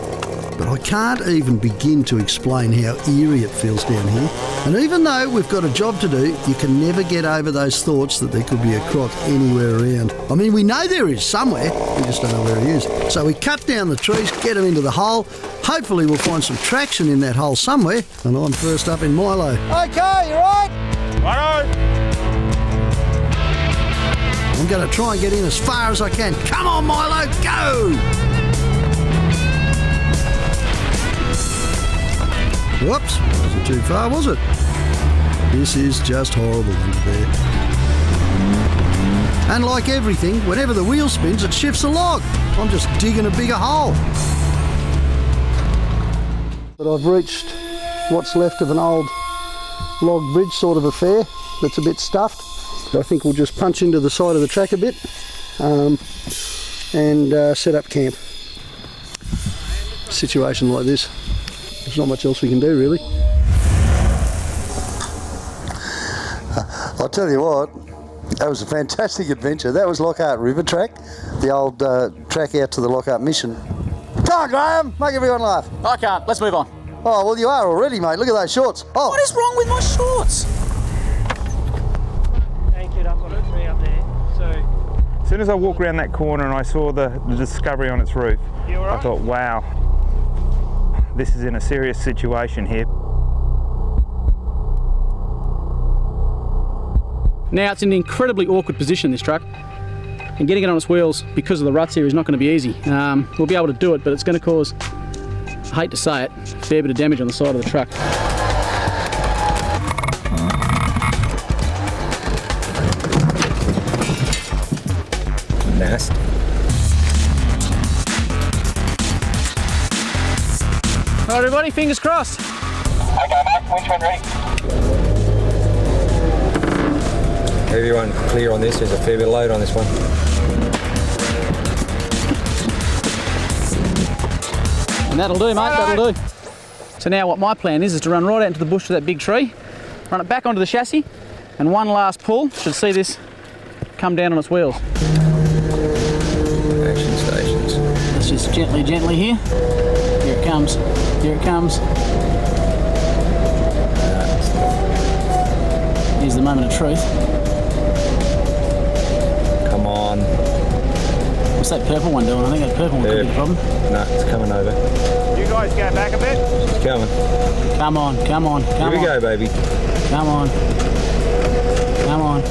But I can't even begin to explain how eerie it feels down here. And even though we've got a job to do, you can never get over those thoughts that there could be a croc anywhere around. I mean, we know there is somewhere, we just don't know where he is. So we cut down the trees, get him into the hole. Hopefully we'll find some traction in that hole somewhere. And I'm first up in Milo. Okay, you right? Righto. I'm going to try and get in as far as I can. Come on, Milo, go! Whoops, wasn't too far, was it? This is just horrible under there. And like everything, whenever the wheel spins, it shifts the log. I'm just digging a bigger hole. But I've reached what's left of an old log bridge sort of affair that's a bit stuffed. I think we'll just punch into the side of the track a bit and set up camp. Situation like this, there's not much else we can do really. I'll tell you what, that was a fantastic adventure. That was Lockhart River track, the old track out to the Lockhart Mission. Come on, Graham, make everyone laugh. I can't, let's move on. Oh, well you are already, mate. Look at those shorts. Oh. What is wrong with my shorts? Anchored up on a tree up there, so... As soon as I walked around that corner and I saw the Discovery on its roof, I thought, wow, this is in a serious situation here. Now it's in an incredibly awkward position, this truck, and getting it on its wheels because of the ruts here is not going to be easy. We'll be able to do it, but it's going to cause, I hate to say it, a fair bit of damage on the side of the truck. Nasty. All right, everybody, fingers crossed. Okay, mate, which one ready? Everyone clear on this? There's a fair bit of load on this one. And that'll do, mate, that'll do. So now what my plan is to run right out into the bush to that big tree, run it back onto the chassis, and one last pull should see this come down on its wheels. Action stations. Let's just gently here. Here it comes. Here it comes. Here's the moment of truth. Come on. What's that purple one doing? I think that purple one could be the problem. No, it's coming over. You guys go back a bit. It's coming. Come on, come on, come on. Here we go, baby. Come on. Come on.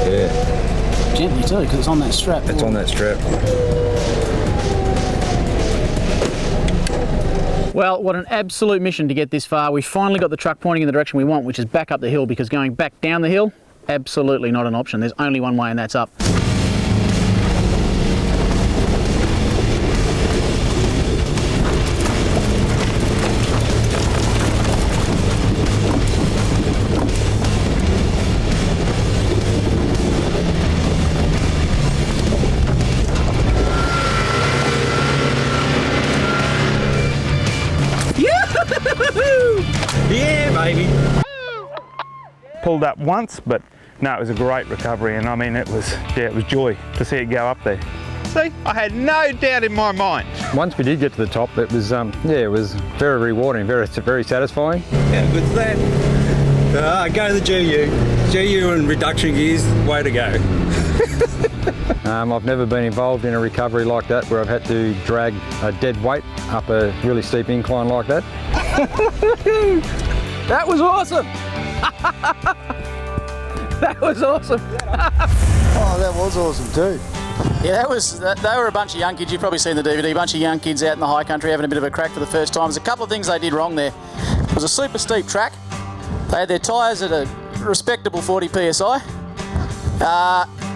Yeah. Gently too, because it's on that strap. It's on that strap. Well, what an absolute mission to get this far. We finally got the truck pointing in the direction we want, which is back up the hill, because going back down the hill, absolutely not an option. There's only one way, and that's up. Yeah, baby. Pulled up once, but no, it was a great recovery, and I mean, it was joy to see it go up there. See, I had no doubt in my mind. Once we did get to the top, it was it was very rewarding, very satisfying. How good's that? Go to the GU and reduction gears, way to go. I've never been involved in a recovery like that where I've had to drag a dead weight up a really steep incline like that. That was awesome! That was awesome! Oh, that was awesome too. Yeah, they were a bunch of young kids. You've probably seen the DVD. A bunch of young kids out in the high country having a bit of a crack for the first time. There's a couple of things they did wrong there. It was a super steep track. They had their tyres at a respectable 40 psi.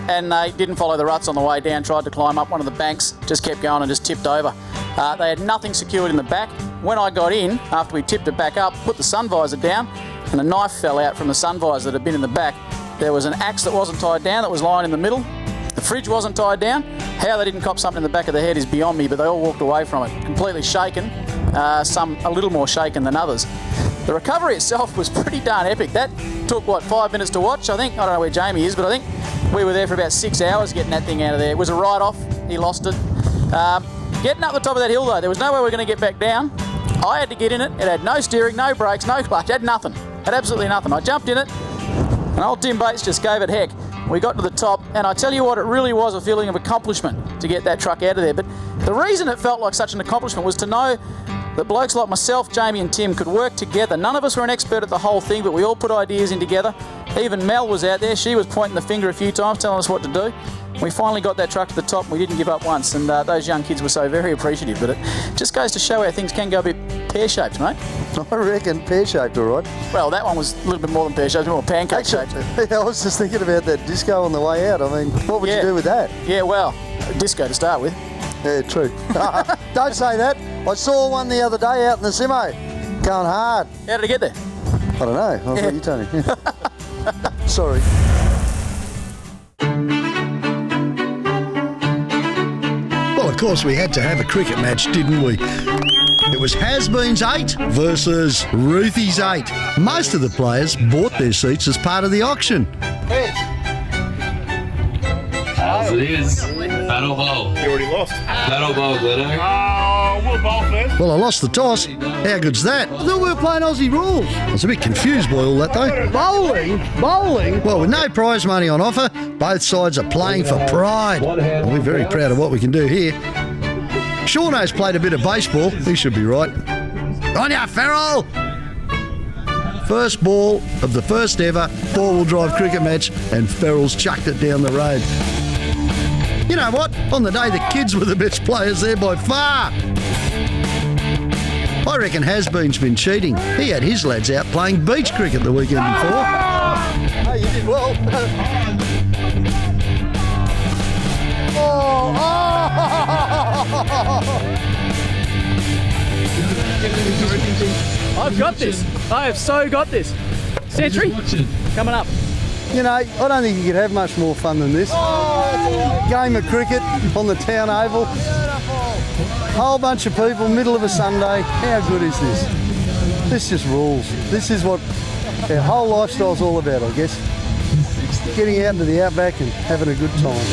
And they didn't follow the ruts on the way down, tried to climb up one of the banks, just kept going and just tipped over. They had nothing secured in the back. When I got in, after we tipped it back up, put the sun visor down, and a knife fell out from the sun visor that had been in the back. There was an axe that wasn't tied down that was lying in the middle. The fridge wasn't tied down. How they didn't cop something in the back of the head is beyond me, but they all walked away from it, completely shaken, some a little more shaken than others. The recovery itself was pretty darn epic. That took, 5 minutes to watch, I think. I don't know where Jamie is, but I think we were there for about 6 hours getting that thing out of there. It was a write-off. He lost it. Getting up the top of that hill, though, there was no way we were going to get back down. I had to get in it. It had no steering, no brakes, no clutch. It had nothing. It had absolutely nothing. I jumped in it, and old Tim Bates just gave it heck. We got to the top, and I tell you what, it really was a feeling of accomplishment to get that truck out of there. But the reason it felt like such an accomplishment was to know that blokes like myself, Jamie and Tim could work together. None of us were an expert at the whole thing, but we all put ideas in together. Even Mel was out there. She was pointing the finger a few times, telling us what to do. We finally got that truck to the top, and we didn't give up once, and those young kids were so very appreciative. But it just goes to show how things can go a bit pear-shaped, mate. I reckon pear-shaped, all right. Well, that one was a little bit more than pear-shaped, more pancake-shaped. I was just thinking about that disco on the way out. I mean, what would you do with that? Yeah, well, disco to start with. Yeah, true. Don't say that. I saw one the other day out in the simo, going hard. How did it get there? I don't know. I'll let you tell me. Sorry. Well, of course, we had to have a cricket match, didn't we? It was Has-Beens 8 versus Ruthie's 8. Most of the players bought their seats as part of the auction. As it is. Battle bowl. You already lost. Battle bowl, Glenno. Oh, we'll bowl first. Well, I lost the toss. How good's that? I thought we were playing Aussie rules. I was a bit confused by all that, though. Bowling? Well, with no prize money on offer, both sides are playing for pride. We're very proud of what we can do here. Shauno's played a bit of baseball. He should be right. On ya, Farrell! First ball of the first ever four-wheel drive cricket match, and Farrell's chucked it down the road. You know what? On the day, the kids were the best players there by far. I reckon Has-Been's been cheating. He had his lads out playing beach cricket the weekend before. Hey, you did well. I've got this. I have so got this. Century, coming up. You know, I don't think you could have much more fun than this. Game of cricket on the town oval. Whole bunch of people, middle of a Sunday. How good is this? This just rules. This is what our whole lifestyle's all about, I guess. Getting out into the outback and having a good time.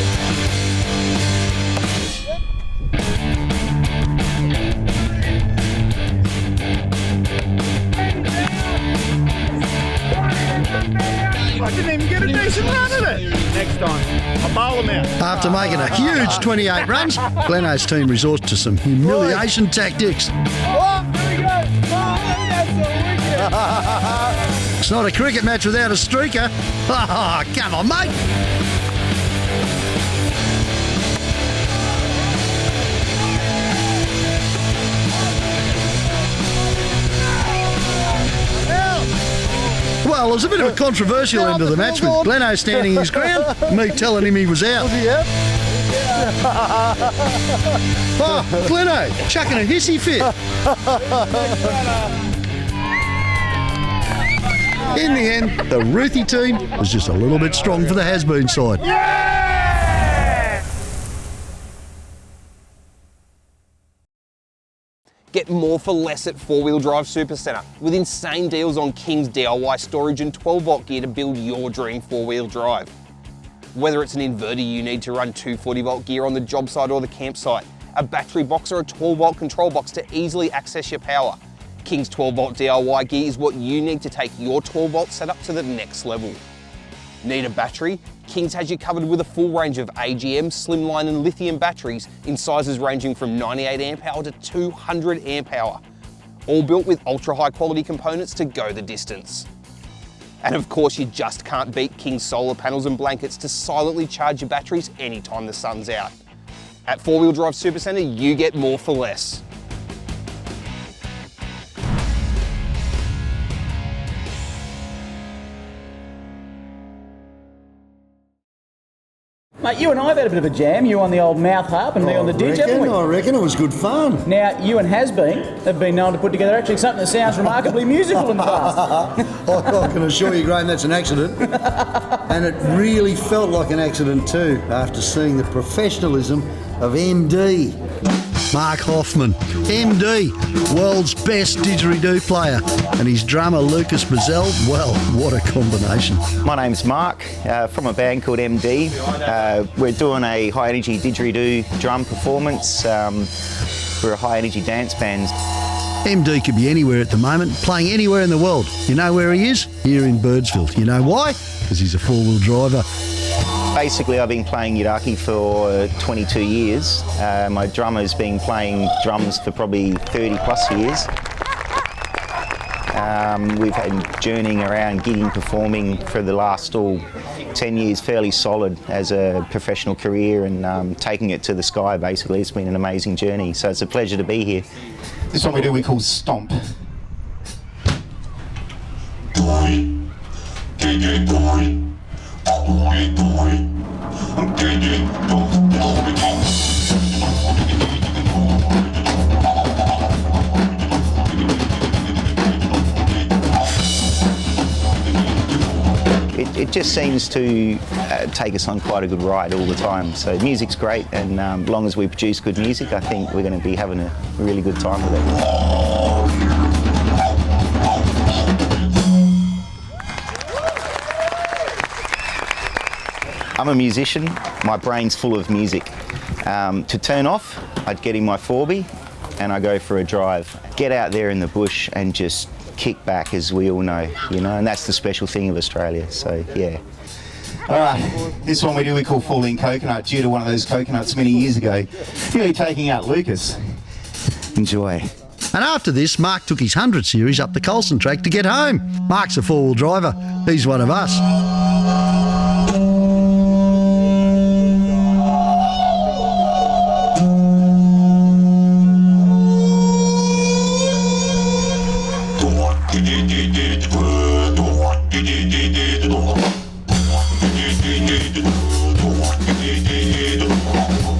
I didn't even get a decent run at it. Next time, I'll bowl them out. After making a huge 28 runs, Gleno's team resorts to some humiliation tactics. Oh, there we go. Oh, that's a wicket. It's not a cricket match without a streaker. Oh, come on, mate. Well, it was a bit of a controversial end of the match with Gleno standing his ground, me telling him he was out. Was he out? Oh, Gleno, chucking a hissy fit. In the end, the Ruthie team was just a little bit strong for the has-been side. Get more for less at 4-Wheel Drive Supacentre with insane deals on King's DIY storage and 12-volt gear to build your dream 4-wheel drive. Whether it's an inverter you need to run 240-volt gear on the job site or the campsite, a battery box or a 12-volt control box to easily access your power, King's 12-volt DIY gear is what you need to take your 12-volt setup to the next level. Need a battery? King's has you covered with a full range of AGM, slimline and lithium batteries in sizes ranging from 98 amp hour to 200 amp hour. All built with ultra high quality components to go the distance. And of course you just can't beat King's solar panels and blankets to silently charge your batteries anytime the sun's out. At 4-Wheel Drive Supacentre, you get more for less. Mate, you and I have had a bit of a jam. You on the old mouth harp and me on the ditch, haven't we? I reckon it was good fun. Now, you and Has-Been have been known to put together actually something that sounds remarkably musical in the past. I can assure you, Graham, that's an accident. And it really felt like an accident too, after seeing the professionalism of MD. Mark Hoffman, MD, world's best didgeridoo player, and his drummer Lucas Bazell, well, what a combination. My name's Mark, from a band called MD. We're doing a high energy didgeridoo drum performance. We're a high energy dance band. MD could be anywhere at the moment, playing anywhere in the world. You know where he is? Here in Birdsville. You know why? Because he's a 4-wheel driver. Basically, I've been playing Yidaki for 22 years. My drummer's been playing drums for probably 30 plus years. We've had journeying around, gigging, performing for the last 10 years, fairly solid as a professional career, and taking it to the sky, basically. It's been an amazing journey, so it's a pleasure to be here. This one we call Stomp. It just seems to take us on quite a good ride all the time. So music's great, and as long as we produce good music, I think we're going to be having a really good time with it. I'm a musician, my brain's full of music. To turn off, I'd get in my 4B and I go for a drive. Get out there in the bush and just kick back, as we all know, and that's the special thing of Australia, so yeah. All right, this one we call Falling Coconut, due to one of those coconuts many years ago. Really taking out Lucas. Enjoy. And after this, Mark took his 100 series up the Colson track to get home. Mark's a 4-wheel driver. He's one of us.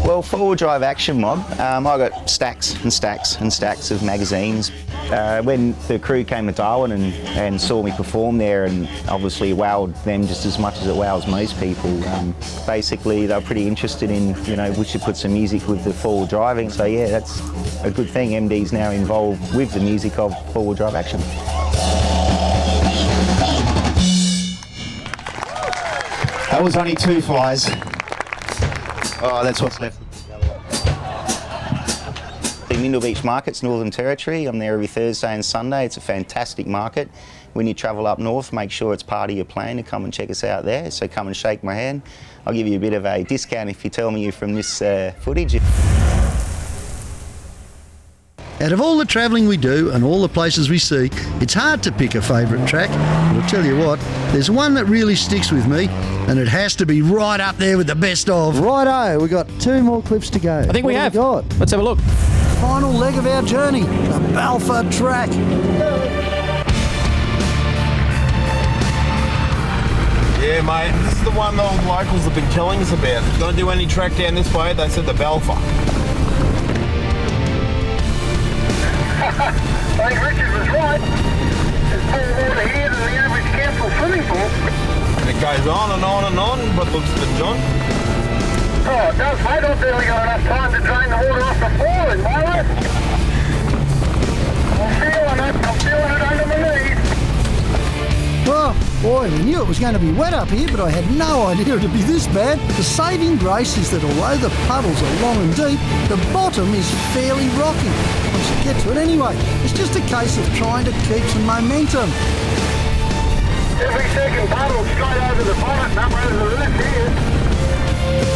Well, 4-wheel drive action mob, I got stacks and stacks and stacks of magazines. When the crew came to Darwin and saw me perform there, and obviously wowed them just as much as it wows most people, basically they were pretty interested in, we should put some music with the 4-wheel driving. So yeah, that's a good thing. MD's now involved with the music of 4-wheel drive action. That was only 2 flies. Oh, that's what's left. Mindle Beach Market's Northern Territory. I'm there every Thursday and Sunday. It's a fantastic market. When you travel up north, make sure it's part of your plan to come and check us out there. So come and shake my hand. I'll give you a bit of a discount if you tell me you're from this footage. Out of all the travelling we do and all the places we see, it's hard to pick a favourite track. But I'll tell you what, there's one that really sticks with me, and it has to be right up there with the best of. Righto, we've got 2 more clips to go. I think we have. Let's have a look. Final leg of our journey, the Balfour track. Yeah, mate, this is the one the old locals have been telling us about. If you're going to do any track down this way, they said the Balfour. I think Richard was right. There's more water here than the average council swimming pool. And it goes on and on and on, but looks at John. Oh, it does, mate. I've barely got enough time to drain the water off the floor in Milo. I'm feeling it under my knees. Oh, boy, we knew it was going to be wet up here, but I had no idea it would be this bad. The saving grace is that although the puddles are long and deep, the bottom is fairly rocky. Once you get to it anyway, it's just a case of trying to keep some momentum. Every second puddle straight over the bonnet and up over the roof here.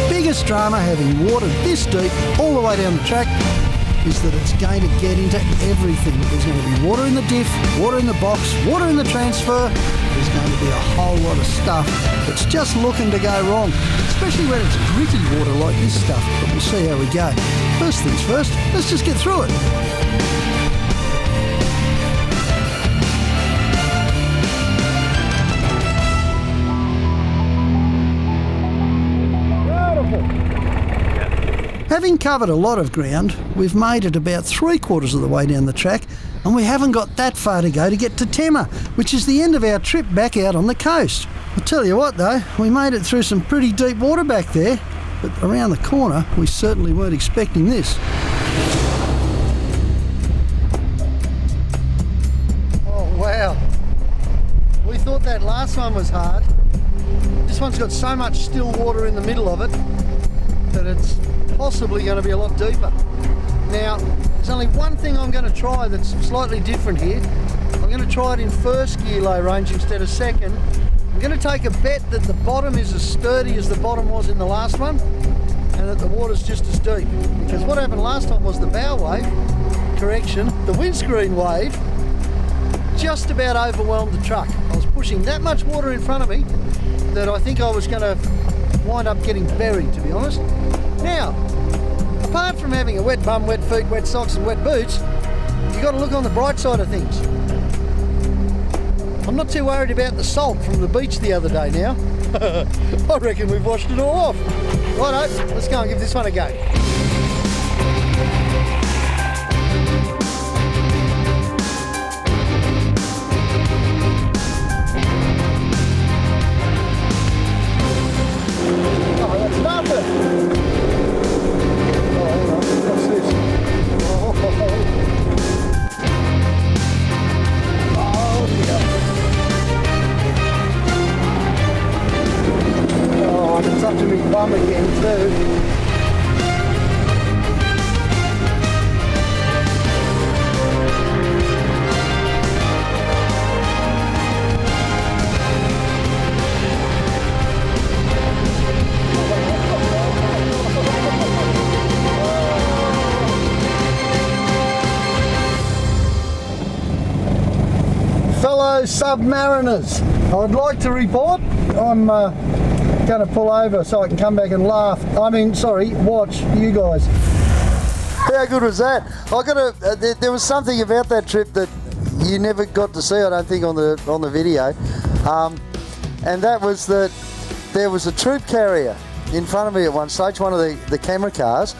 Biggest drama having water this deep all the way down the track is that it's going to get into everything. There's going to be water in the diff, water in the box, water in the transfer. There's going to be a whole lot of stuff that's just looking to go wrong, especially when it's gritty water like this stuff. But we'll see how we go. First things first, let's just get through it. Having covered a lot of ground, we've made it about 3/4 of the way down the track, and we haven't got that far to go to get to Tema, which is the end of our trip back out on the coast. I'll tell you what though, we made it through some pretty deep water back there, but around the corner we certainly weren't expecting this. Oh wow, we thought that last one was hard. This one's got so much still water in the middle of it that it's possibly going to be a lot deeper. Now, there's only one thing I'm going to try that's slightly different here. I'm going to try it in first gear low range instead of second. I'm going to take a bet that the bottom is as sturdy as the bottom was in the last one, and that the water's just as deep. Because what happened last time was the bow wave, correction, the windscreen wave, just about overwhelmed the truck. I was pushing that much water in front of me that I think I was going to wind up getting buried, to be honest. Now, apart from having a wet bum, wet feet, wet socks and wet boots, you've got to look on the bright side of things. I'm not too worried about the salt from the beach the other day now. I reckon we've washed it all off. Righto, let's go and give this one a go. Oh, that's nothing. It's up to me bum again too. Fellow submariners, I'd like to report I'm going to pull over so I can come back and laugh. Watch you guys. How good was that? There was something about that trip that you never got to see, I don't think, on the video, and that was that there was a troop carrier in front of me at one stage, one of the camera cars,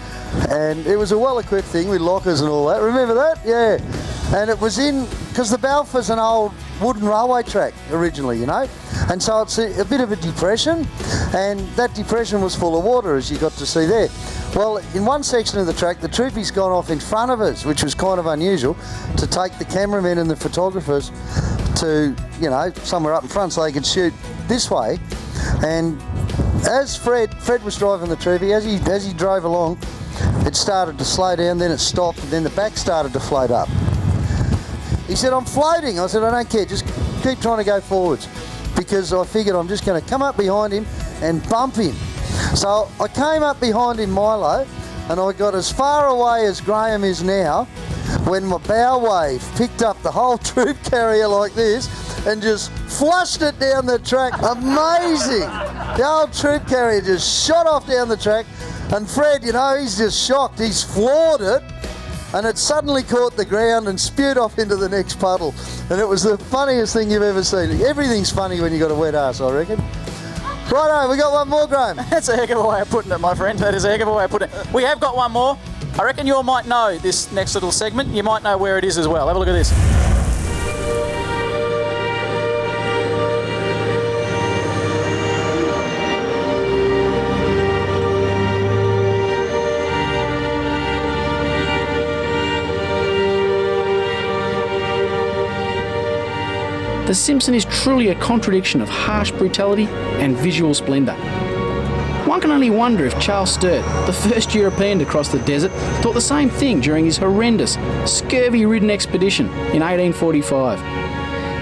and it was a well-equipped thing with lockers and all that. Remember that? Yeah. And it was because the Balfour's an old wooden railway track originally, you know, and so it's a bit of a depression, and that depression was full of water, as you got to see there. Well, in one section of the track, the troopy's gone off in front of us, which was kind of unusual, to take the cameramen and the photographers to, you know, somewhere up in front so they could shoot this way. And as Fred was driving the troopy, as he drove along, it started to slow down, then it stopped, and then the back started to float up. He said, I'm floating. I said, I don't care, just keep trying to go forwards, because I figured I'm just going to come up behind him and bump him. So I came up behind him, Milo, and I got as far away as Graham is now when my bow wave picked up the whole troop carrier like this and just flushed it down the track. Amazing! The old troop carrier just shot off down the track, and Fred, you know, he's just shocked. He's floored it, and it suddenly caught the ground and spewed off into the next puddle. And it was the funniest thing you've ever seen. Everything's funny when you got a wet ass, I reckon. Righto, we got one more, Graham. That's a heck of a way of putting it, my friend. That is a heck of a way of putting it. We have got one more. I reckon you all might know this next little segment. You might know where it is as well. Have a look at this. The Simpson is truly a contradiction of harsh brutality and visual splendour. One can only wonder if Charles Sturt, the first European to cross the desert, thought the same thing during his horrendous, scurvy-ridden expedition in 1845.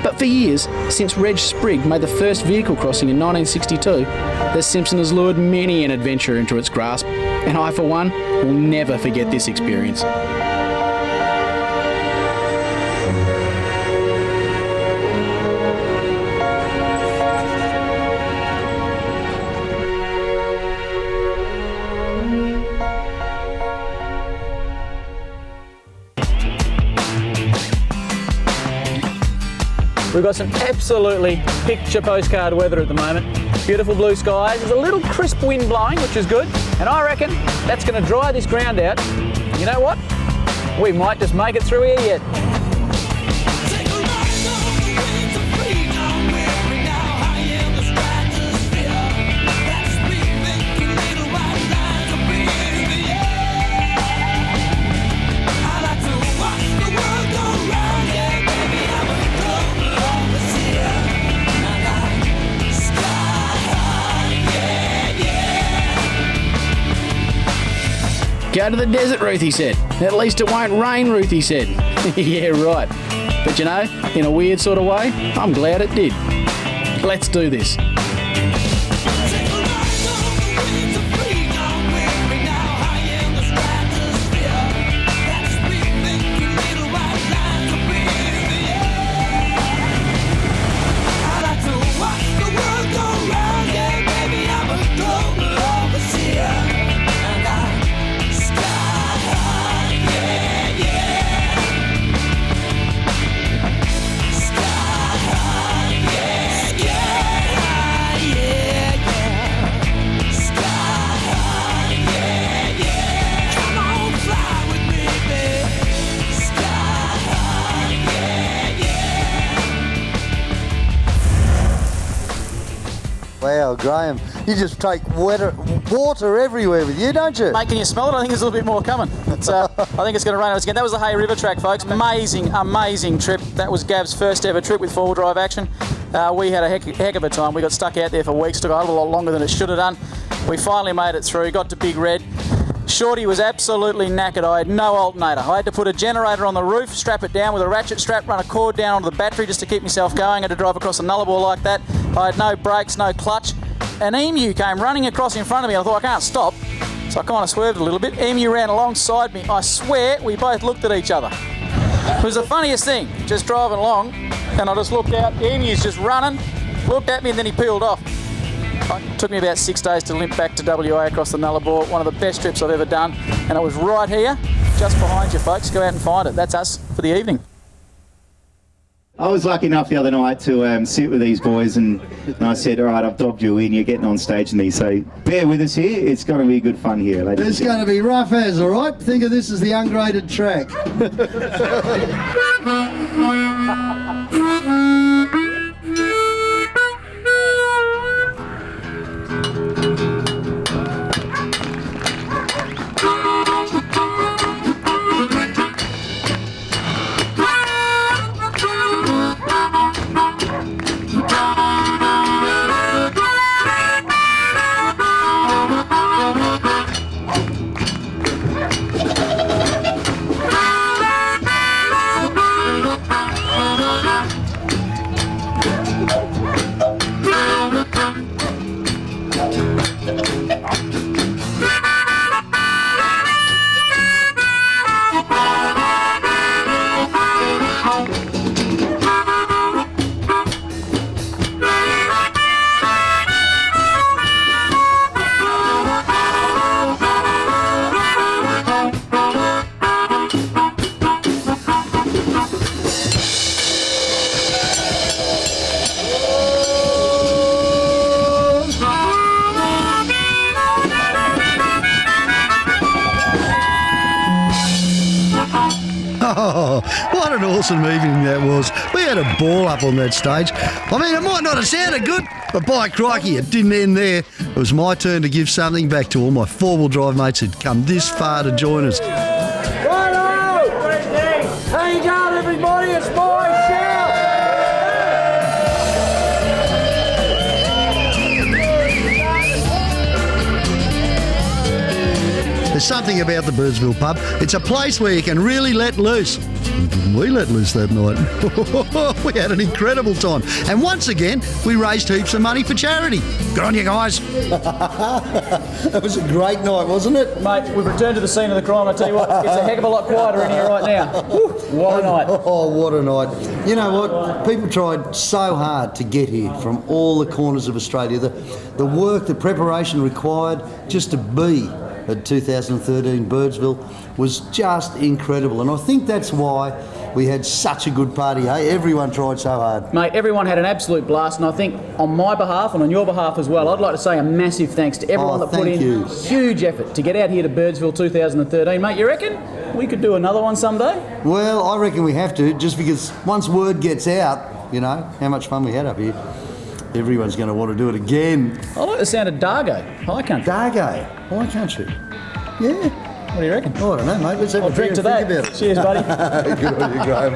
But for years, since Reg Sprigg made the first vehicle crossing in 1962, the Simpson has lured many an adventurer into its grasp, and I, for one, will never forget this experience. We've got some absolutely picture postcard weather at the moment. Beautiful blue skies, there's a little crisp wind blowing, which is good, and I reckon that's going to dry this ground out. You know what? We might just make it through here yet. Go to the desert, Ruthie said. At least it won't rain, Ruthie said. Yeah, right. But you know, in a weird sort of way, I'm glad it did. Let's do this. Wow, Graham, you just take water everywhere with you, don't you? Mate, can you smell it? I think there's a little bit more coming. It's, I think it's going to rain on us again. That was the Hay River track, folks. Amazing trip. That was Gav's first ever trip with four-wheel drive action. We had a heck of a time. We got stuck out there for weeks. Took a lot longer than it should have done. We finally made it through, got to Big Red. Shorty was absolutely knackered. I had no alternator. I had to put a generator on the roof, strap it down with a ratchet strap, run a cord down onto the battery just to keep myself going. I had to drive across a nullarbor like that. I had no brakes, no clutch. An emu came running across in front of me. I thought, I can't stop. So I kind of swerved a little bit. Emu ran alongside me. I swear we both looked at each other. It was the funniest thing, just driving along, and I just looked out. The emu's just running, looked at me, and then he peeled off. It took me about 6 days to limp back to WA across the nullarbor. One of the best trips I've ever done, and it was right here, just behind you, folks. Go out and find it. That's us for the evening. I was lucky enough the other night to sit with these boys, and I said, all right, I've dobbed you in, you're getting on stage with me, so bear with us here. It's going to be good fun here, ladies. It's going to be rough as, all right? Think of this as the ungraded track. What an awesome evening that was. We had a ball up on that stage. I mean, it might not have sounded good, but by crikey, it didn't end there. It was my turn to give something back to all my four-wheel drive mates who'd come this far to join us. Righto! How you going, everybody? It's my shout! There's something about the Birdsville pub. It's a place where you can really let loose. We let loose that night. We had an incredible time. And once again, we raised heaps of money for charity. Good on you guys. That was a great night, wasn't it? Mate, we've returned to the scene of the crime. I tell you what, it's a heck of a lot quieter in here right now. Woo, what a night. Oh, what a night. You know what? People tried so hard to get here from all the corners of Australia. The work, the preparation required just to be at 2013 Birdsville was just incredible, and I think that's why we had such a good party, hey? Everyone tried so hard. Mate, everyone had an absolute blast, and I think on my behalf and on your behalf as well, I'd like to say a massive thanks to everyone that put in huge effort to get out here to Birdsville 2013. Mate, you reckon we could do another one someday? Well, I reckon we have to, just because once word gets out, you know, how much fun we had up here, everyone's going to want to do it again. I like the sound of Dargo, High Country. Dargo, High Country. Yeah. What do you reckon? Oh, I don't know, mate. Let's have a drink to that. Think about it. Cheers, buddy. Good on you, Graham.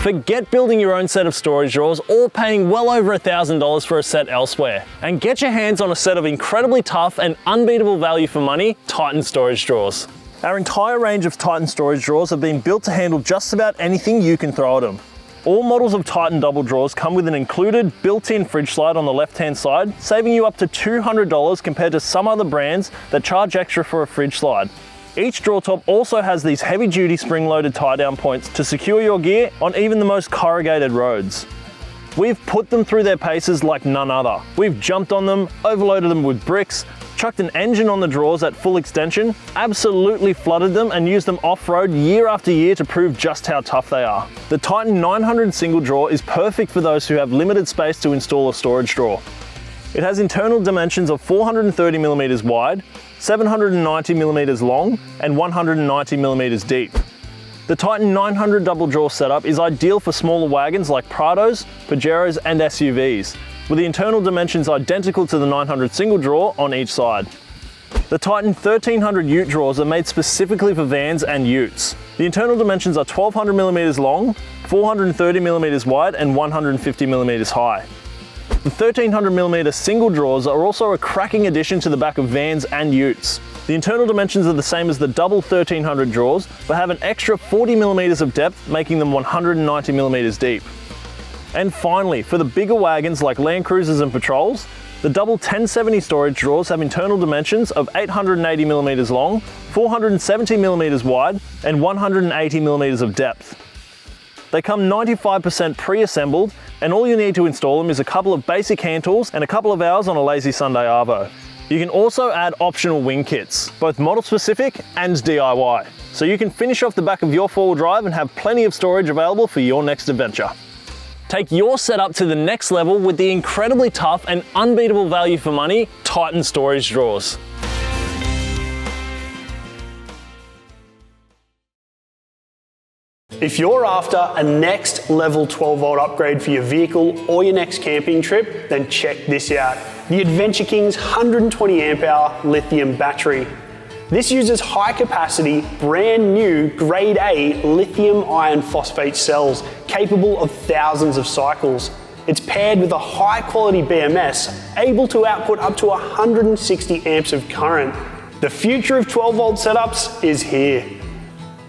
Forget building your own set of storage drawers or paying well over $1,000 for a set elsewhere, and get your hands on a set of incredibly tough and unbeatable value for money Titan storage drawers. Our entire range of Titan storage drawers have been built to handle just about anything you can throw at them. All models of Titan double drawers come with an included built-in fridge slide on the left-hand side, saving you up to $200 compared to some other brands that charge extra for a fridge slide. Each drawer top also has these heavy-duty spring-loaded tie-down points to secure your gear on even the most corrugated roads. We've put them through their paces like none other. We've jumped on them, overloaded them with bricks, chucked an engine on the drawers at full extension, absolutely flooded them and used them off-road year after year to prove just how tough they are. The Titan 900 single drawer is perfect for those who have limited space to install a storage drawer. It has internal dimensions of 430mm wide, 790mm long, and 190mm deep. The Titan 900 double draw setup is ideal for smaller wagons like Prados, Pajeros, and SUVs, with the internal dimensions identical to the 900 single draw on each side. The Titan 1300 ute drawers are made specifically for vans and utes. The internal dimensions are 1200mm long, 430mm wide, and 150mm high. The 1300mm single drawers are also a cracking addition to the back of vans and utes. The internal dimensions are the same as the double 1300 drawers, but have an extra 40mm of depth, making them 190mm deep. And finally, for the bigger wagons like Land Cruisers and Patrols, the double 1070 storage drawers have internal dimensions of 880mm long, 470mm wide, and 180mm of depth. They come 95% pre-assembled, and all you need to install them is a couple of basic hand tools and a couple of hours on a lazy Sunday arvo. You can also add optional wing kits, both model specific and DIY, so you can finish off the back of your four-wheel drive and have plenty of storage available for your next adventure. Take your setup to the next level with the incredibly tough and unbeatable value for money Titan storage drawers. If you're after a next level 12 volt upgrade for your vehicle or your next camping trip, then check this out. The Adventure King's 120 amp hour lithium battery. This uses high capacity, brand new grade A lithium iron phosphate cells capable of thousands of cycles. It's paired with a high quality BMS able to output up to 160 amps of current. The future of 12 volt setups is here.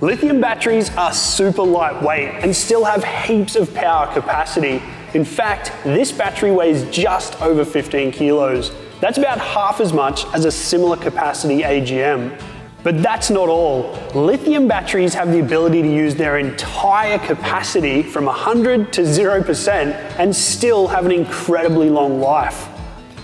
Lithium batteries are super lightweight and still have heaps of power capacity. In fact, this battery weighs just over 15 kilos. That's about half as much as a similar capacity AGM. But that's not all. Lithium batteries have the ability to use their entire capacity from 100 to 0% and still have an incredibly long life.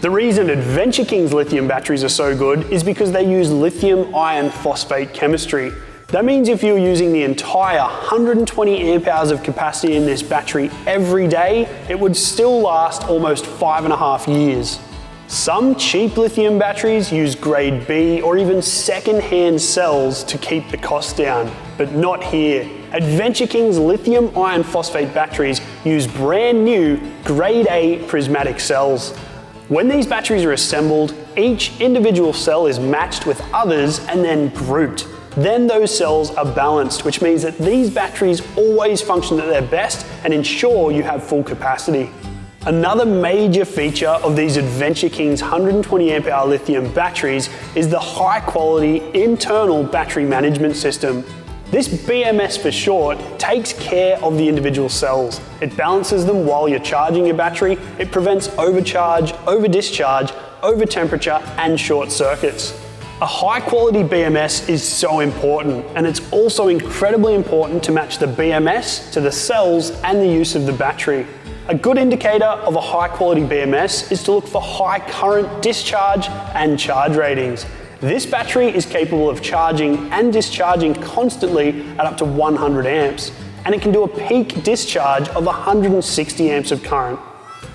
The reason Adventure King's lithium batteries are so good is because they use lithium iron phosphate chemistry. That means if you're using the entire 120 amp hours of capacity in this battery every day, it would still last almost 5.5 years. Some cheap lithium batteries use grade B or even second-hand cells to keep the cost down, but not here. Adventure King's lithium iron phosphate batteries use brand new grade A prismatic cells. When these batteries are assembled, each individual cell is matched with others and then grouped. Then those cells are balanced, which means that these batteries always function at their best and ensure you have full capacity. Another major feature of these Adventure King's 120 amp hour lithium batteries is the high quality internal battery management system. This BMS for short takes care of the individual cells. It balances them while you're charging your battery. It prevents overcharge, over-discharge, over-temperature, and short circuits. A high quality BMS is so important, and it's also incredibly important to match the BMS to the cells and the use of the battery. A good indicator of a high quality BMS is to look for high current discharge and charge ratings. This battery is capable of charging and discharging constantly at up to 100 amps, and it can do a peak discharge of 160 amps of current.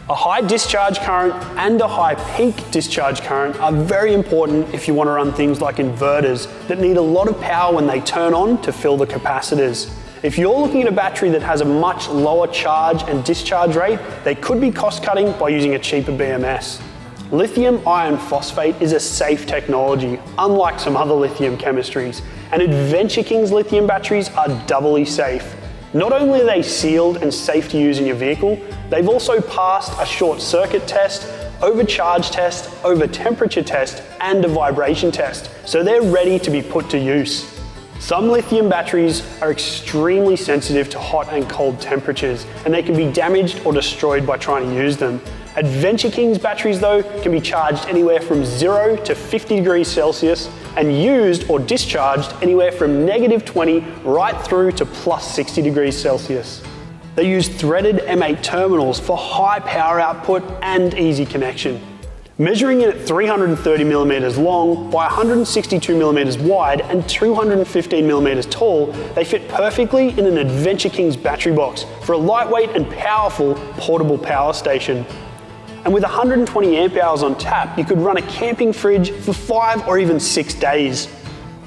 A high discharge current and a high peak discharge current are very important if you want to run things like inverters that need a lot of power when they turn on to fill the capacitors. If you're looking at a battery that has a much lower charge and discharge rate, they could be cost cutting by using a cheaper BMS. Lithium iron phosphate is a safe technology, unlike some other lithium chemistries, and Adventure King's lithium batteries are doubly safe. Not only are they sealed and safe to use in your vehicle, they've also passed a short circuit test, overcharge test, over temperature test, and a vibration test, so they're ready to be put to use. Some lithium batteries are extremely sensitive to hot and cold temperatures, and they can be damaged or destroyed by trying to use them. Adventure King's batteries though can be charged anywhere from 0 to 50 degrees Celsius and used or discharged anywhere from -20 right through to +60 degrees Celsius. They use threaded M8 terminals for high power output and easy connection. Measuring in at 330mm long by 162mm wide and 215mm tall, they fit perfectly in an Adventure King's battery box for a lightweight and powerful portable power station. And with 120 amp hours on tap, you could run a camping fridge for 5 or even 6 days.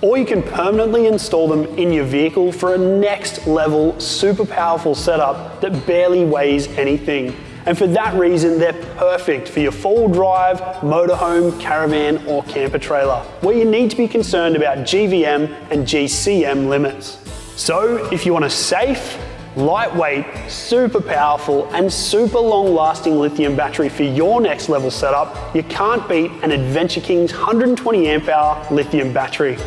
Or you can permanently install them in your vehicle for a next level, super powerful setup that barely weighs anything. And for that reason, they're perfect for your four-wheel drive, motorhome, caravan, or camper trailer, where you need to be concerned about GVM and GCM limits. So if you want a safe, lightweight, super powerful, and super long-lasting lithium battery for your next level setup, you can't beat an Adventure King's 120 amp hour lithium battery.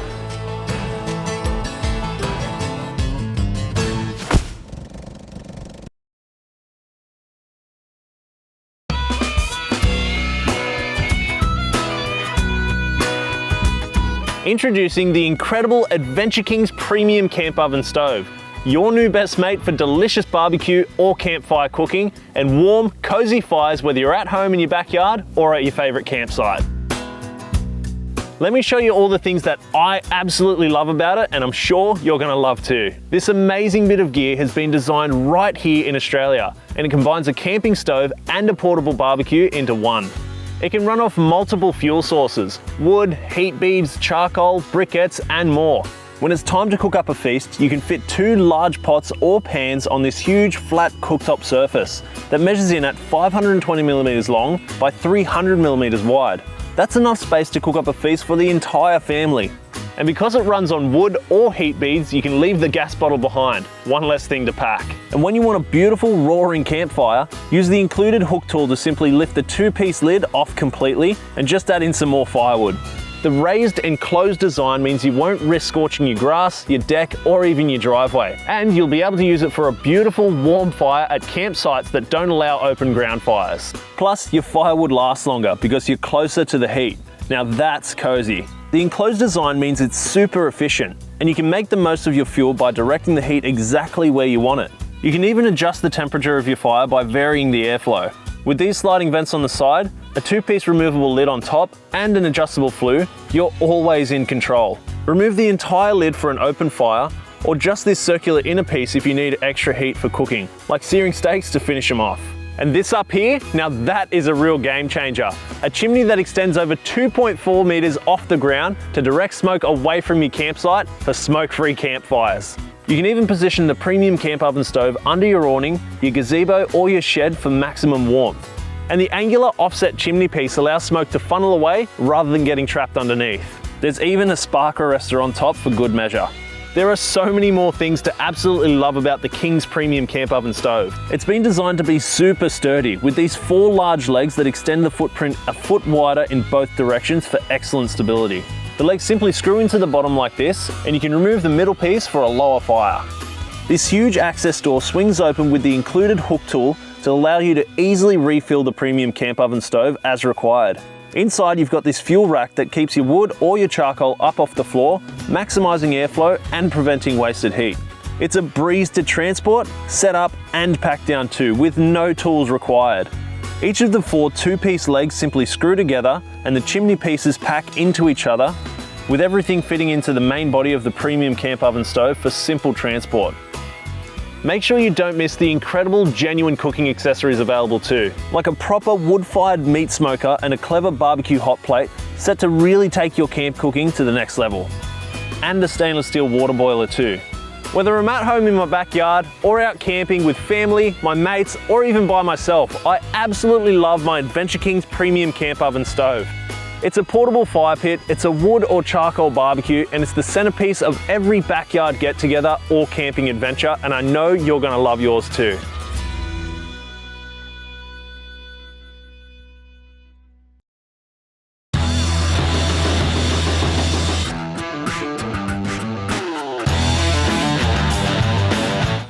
Introducing the incredible Adventure King's Premium Camp Oven Stove. Your new best mate for delicious barbecue or campfire cooking and warm, cozy fires whether you're at home in your backyard or at your favorite campsite. Let me show you all the things that I absolutely love about it, and I'm sure you're gonna love too. This amazing bit of gear has been designed right here in Australia, and it combines a camping stove and a portable barbecue into one. It can run off multiple fuel sources: wood, heat beads, charcoal, briquettes, and more. When it's time to cook up a feast, you can fit 2 large pots or pans on this huge flat cooktop surface that measures in at 520mm long by 300mm wide. That's enough space to cook up a feast for the entire family. And because it runs on wood or heat beads, you can leave the gas bottle behind, one less thing to pack. And when you want a beautiful roaring campfire, use the included hook tool to simply lift the 2-piece lid off completely and just add in some more firewood. The raised and closed design means you won't risk scorching your grass, your deck, or even your driveway. And you'll be able to use it for a beautiful warm fire at campsites that don't allow open ground fires. Plus, your fire would last longer because you're closer to the heat. Now that's cozy. The enclosed design means it's super efficient, and you can make the most of your fuel by directing the heat exactly where you want it. You can even adjust the temperature of your fire by varying the airflow. With these sliding vents on the side, a 2-piece removable lid on top, and an adjustable flue, you're always in control. Remove the entire lid for an open fire, or just this circular inner piece if you need extra heat for cooking, like searing steaks to finish them off. And this up here, now that is a real game changer. A chimney that extends over 2.4 meters off the ground to direct smoke away from your campsite for smoke-free campfires. You can even position the premium camp oven stove under your awning, your gazebo, or your shed for maximum warmth. And the angular offset chimney piece allows smoke to funnel away rather than getting trapped underneath. There's even a spark arrestor on top for good measure. There are so many more things to absolutely love about the King's Premium Camp Oven Stove. It's been designed to be super sturdy with these 4 large legs that extend the footprint a foot wider in both directions for excellent stability. The legs simply screw into the bottom like this, and you can remove the middle piece for a lower fire. This huge access door swings open with the included hook tool to allow you to easily refill the premium camp oven stove as required. Inside, you've got this fuel rack that keeps your wood or your charcoal up off the floor, maximising airflow and preventing wasted heat. It's a breeze to transport, set up and pack down too, with no tools required. Each of the 4 2-piece legs simply screw together and the chimney pieces pack into each other, with everything fitting into the main body of the premium camp oven stove for simple transport. Make sure you don't miss the incredible genuine cooking accessories available too, like a proper wood-fired meat smoker and a clever barbecue hot plate set to really take your camp cooking to the next level. And a stainless steel water boiler too. Whether I'm at home in my backyard or out camping with family, my mates, or even by myself, I absolutely love my Adventure King's Premium Camp Oven Stove. It's a portable fire pit, it's a wood or charcoal barbecue, and it's the centerpiece of every backyard get-together or camping adventure, and I know you're gonna love yours too.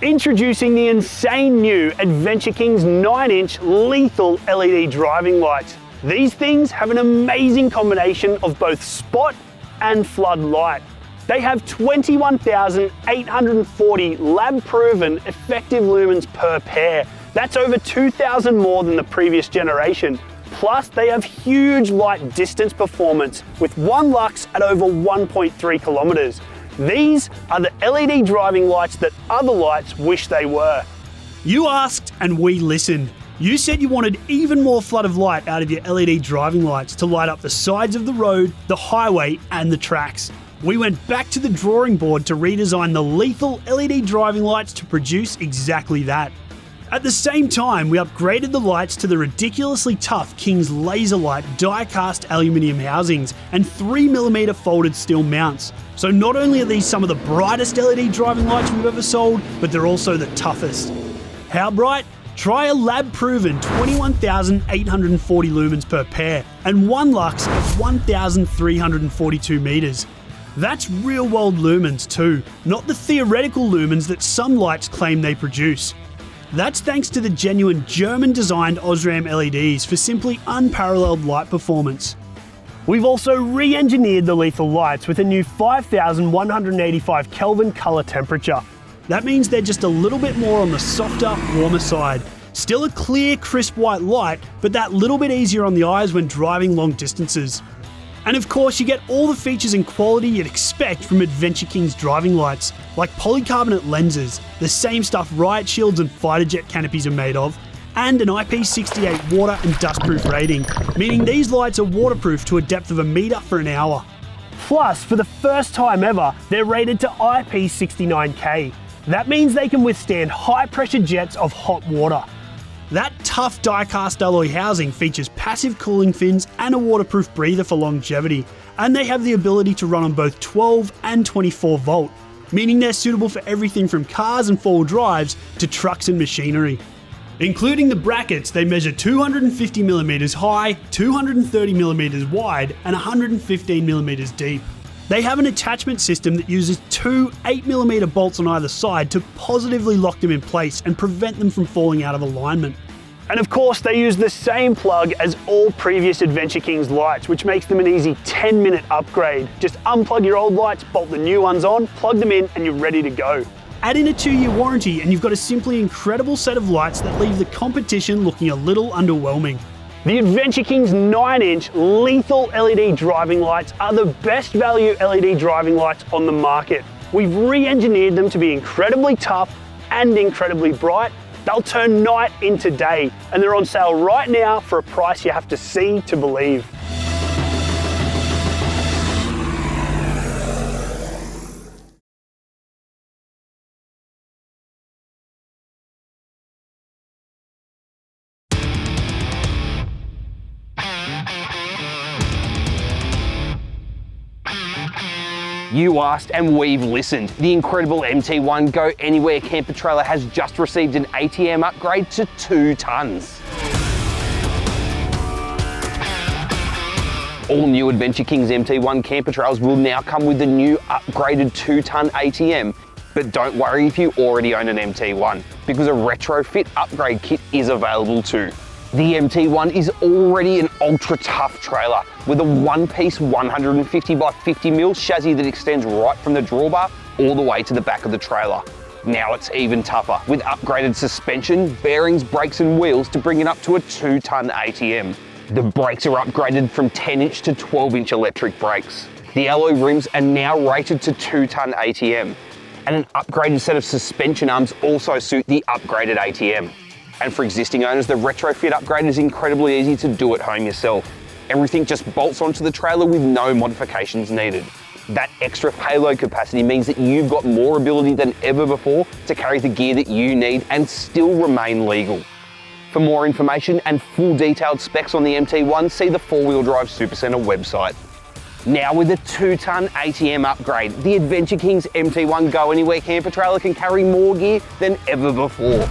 Introducing the insane new Adventure King's 9-inch lethal LED driving lights. These things have an amazing combination of both spot and flood light. They have 21,840 lab-proven effective lumens per pair. That's over 2,000 more than the previous generation. Plus, they have huge light distance performance with 1 lux at over 1.3 kilometers. These are the LED driving lights that other lights wish they were. You asked and we listened. You said you wanted even more flood of light out of your LED driving lights to light up the sides of the road, the highway and the tracks. We went back to the drawing board to redesign the lethal LED driving lights to produce exactly that. At the same time, we upgraded the lights to the ridiculously tough King's Laser Light die-cast aluminium housings and 3mm folded steel mounts. So not only are these some of the brightest LED driving lights we've ever sold, but they're also the toughest. How bright? Try a lab-proven 21,840 lumens per pair and one lux of 1,342 meters. That's real-world lumens too, not the theoretical lumens that some lights claim they produce. That's thanks to the genuine German-designed Osram LEDs for simply unparalleled light performance. We've also re-engineered the lethal lights with a new 5,185 Kelvin colour temperature. That means they're just a little bit more on the softer, warmer side. Still a clear, crisp white light, but that little bit easier on the eyes when driving long distances. And of course, you get all the features and quality you'd expect from Adventure King's driving lights, like polycarbonate lenses, the same stuff riot shields and fighter jet canopies are made of, and an IP68 water and dustproof rating, meaning these lights are waterproof to a depth of 1 meter for an hour. Plus, for the first time ever, they're rated to IP69K. That means they can withstand high-pressure jets of hot water. That tough die-cast alloy housing features passive cooling fins and a waterproof breather for longevity, and they have the ability to run on both 12 and 24 volt, meaning they're suitable for everything from cars and four-wheel drives to trucks and machinery. Including the brackets, they measure 250mm high, 230mm wide, and 115mm deep. They have an attachment system that uses two 8mm bolts on either side to positively lock them in place and prevent them from falling out of alignment. And of course, they use the same plug as all previous Adventure King's lights, which makes them an easy 10-minute upgrade. Just unplug your old lights, bolt the new ones on, plug them in, and you're ready to go. Add in a 2-year warranty and you've got a simply incredible set of lights that leave the competition looking a little underwhelming. The Adventure King's 9-inch lethal LED driving lights are the best value LED driving lights on the market. We've re-engineered them to be incredibly tough and incredibly bright. They'll turn night into day, and they're on sale right now for a price you have to see to believe. You asked and we've listened. The incredible MT1 Go Anywhere camper trailer has just received an ATM upgrade to 2 tons. All new Adventure King's MT1 camper trailers will now come with the new upgraded 2-ton ATM. But don't worry if you already own an MT1, because a retrofit upgrade kit is available too. The MT1 is already an ultra tough trailer with a one-piece 150 by 50mm chassis that extends right from the drawbar all the way to the back of the trailer. Now it's even tougher with upgraded suspension, bearings, brakes and wheels to bring it up to a 2-ton ATM. The brakes are upgraded from 10-inch to 12-inch electric brakes. The alloy rims are now rated to 2-ton ATM. And an upgraded set of suspension arms also suit the upgraded ATM. And for existing owners, the retrofit upgrade is incredibly easy to do at home yourself. Everything just bolts onto the trailer with no modifications needed. That extra payload capacity means that you've got more ability than ever before to carry the gear that you need and still remain legal. For more information and full detailed specs on the MT1, see the 4-Wheel Drive Supacentre website. Now with a 2-ton ATM upgrade, the Adventure King's MT1 Go Anywhere camper trailer can carry more gear than ever before.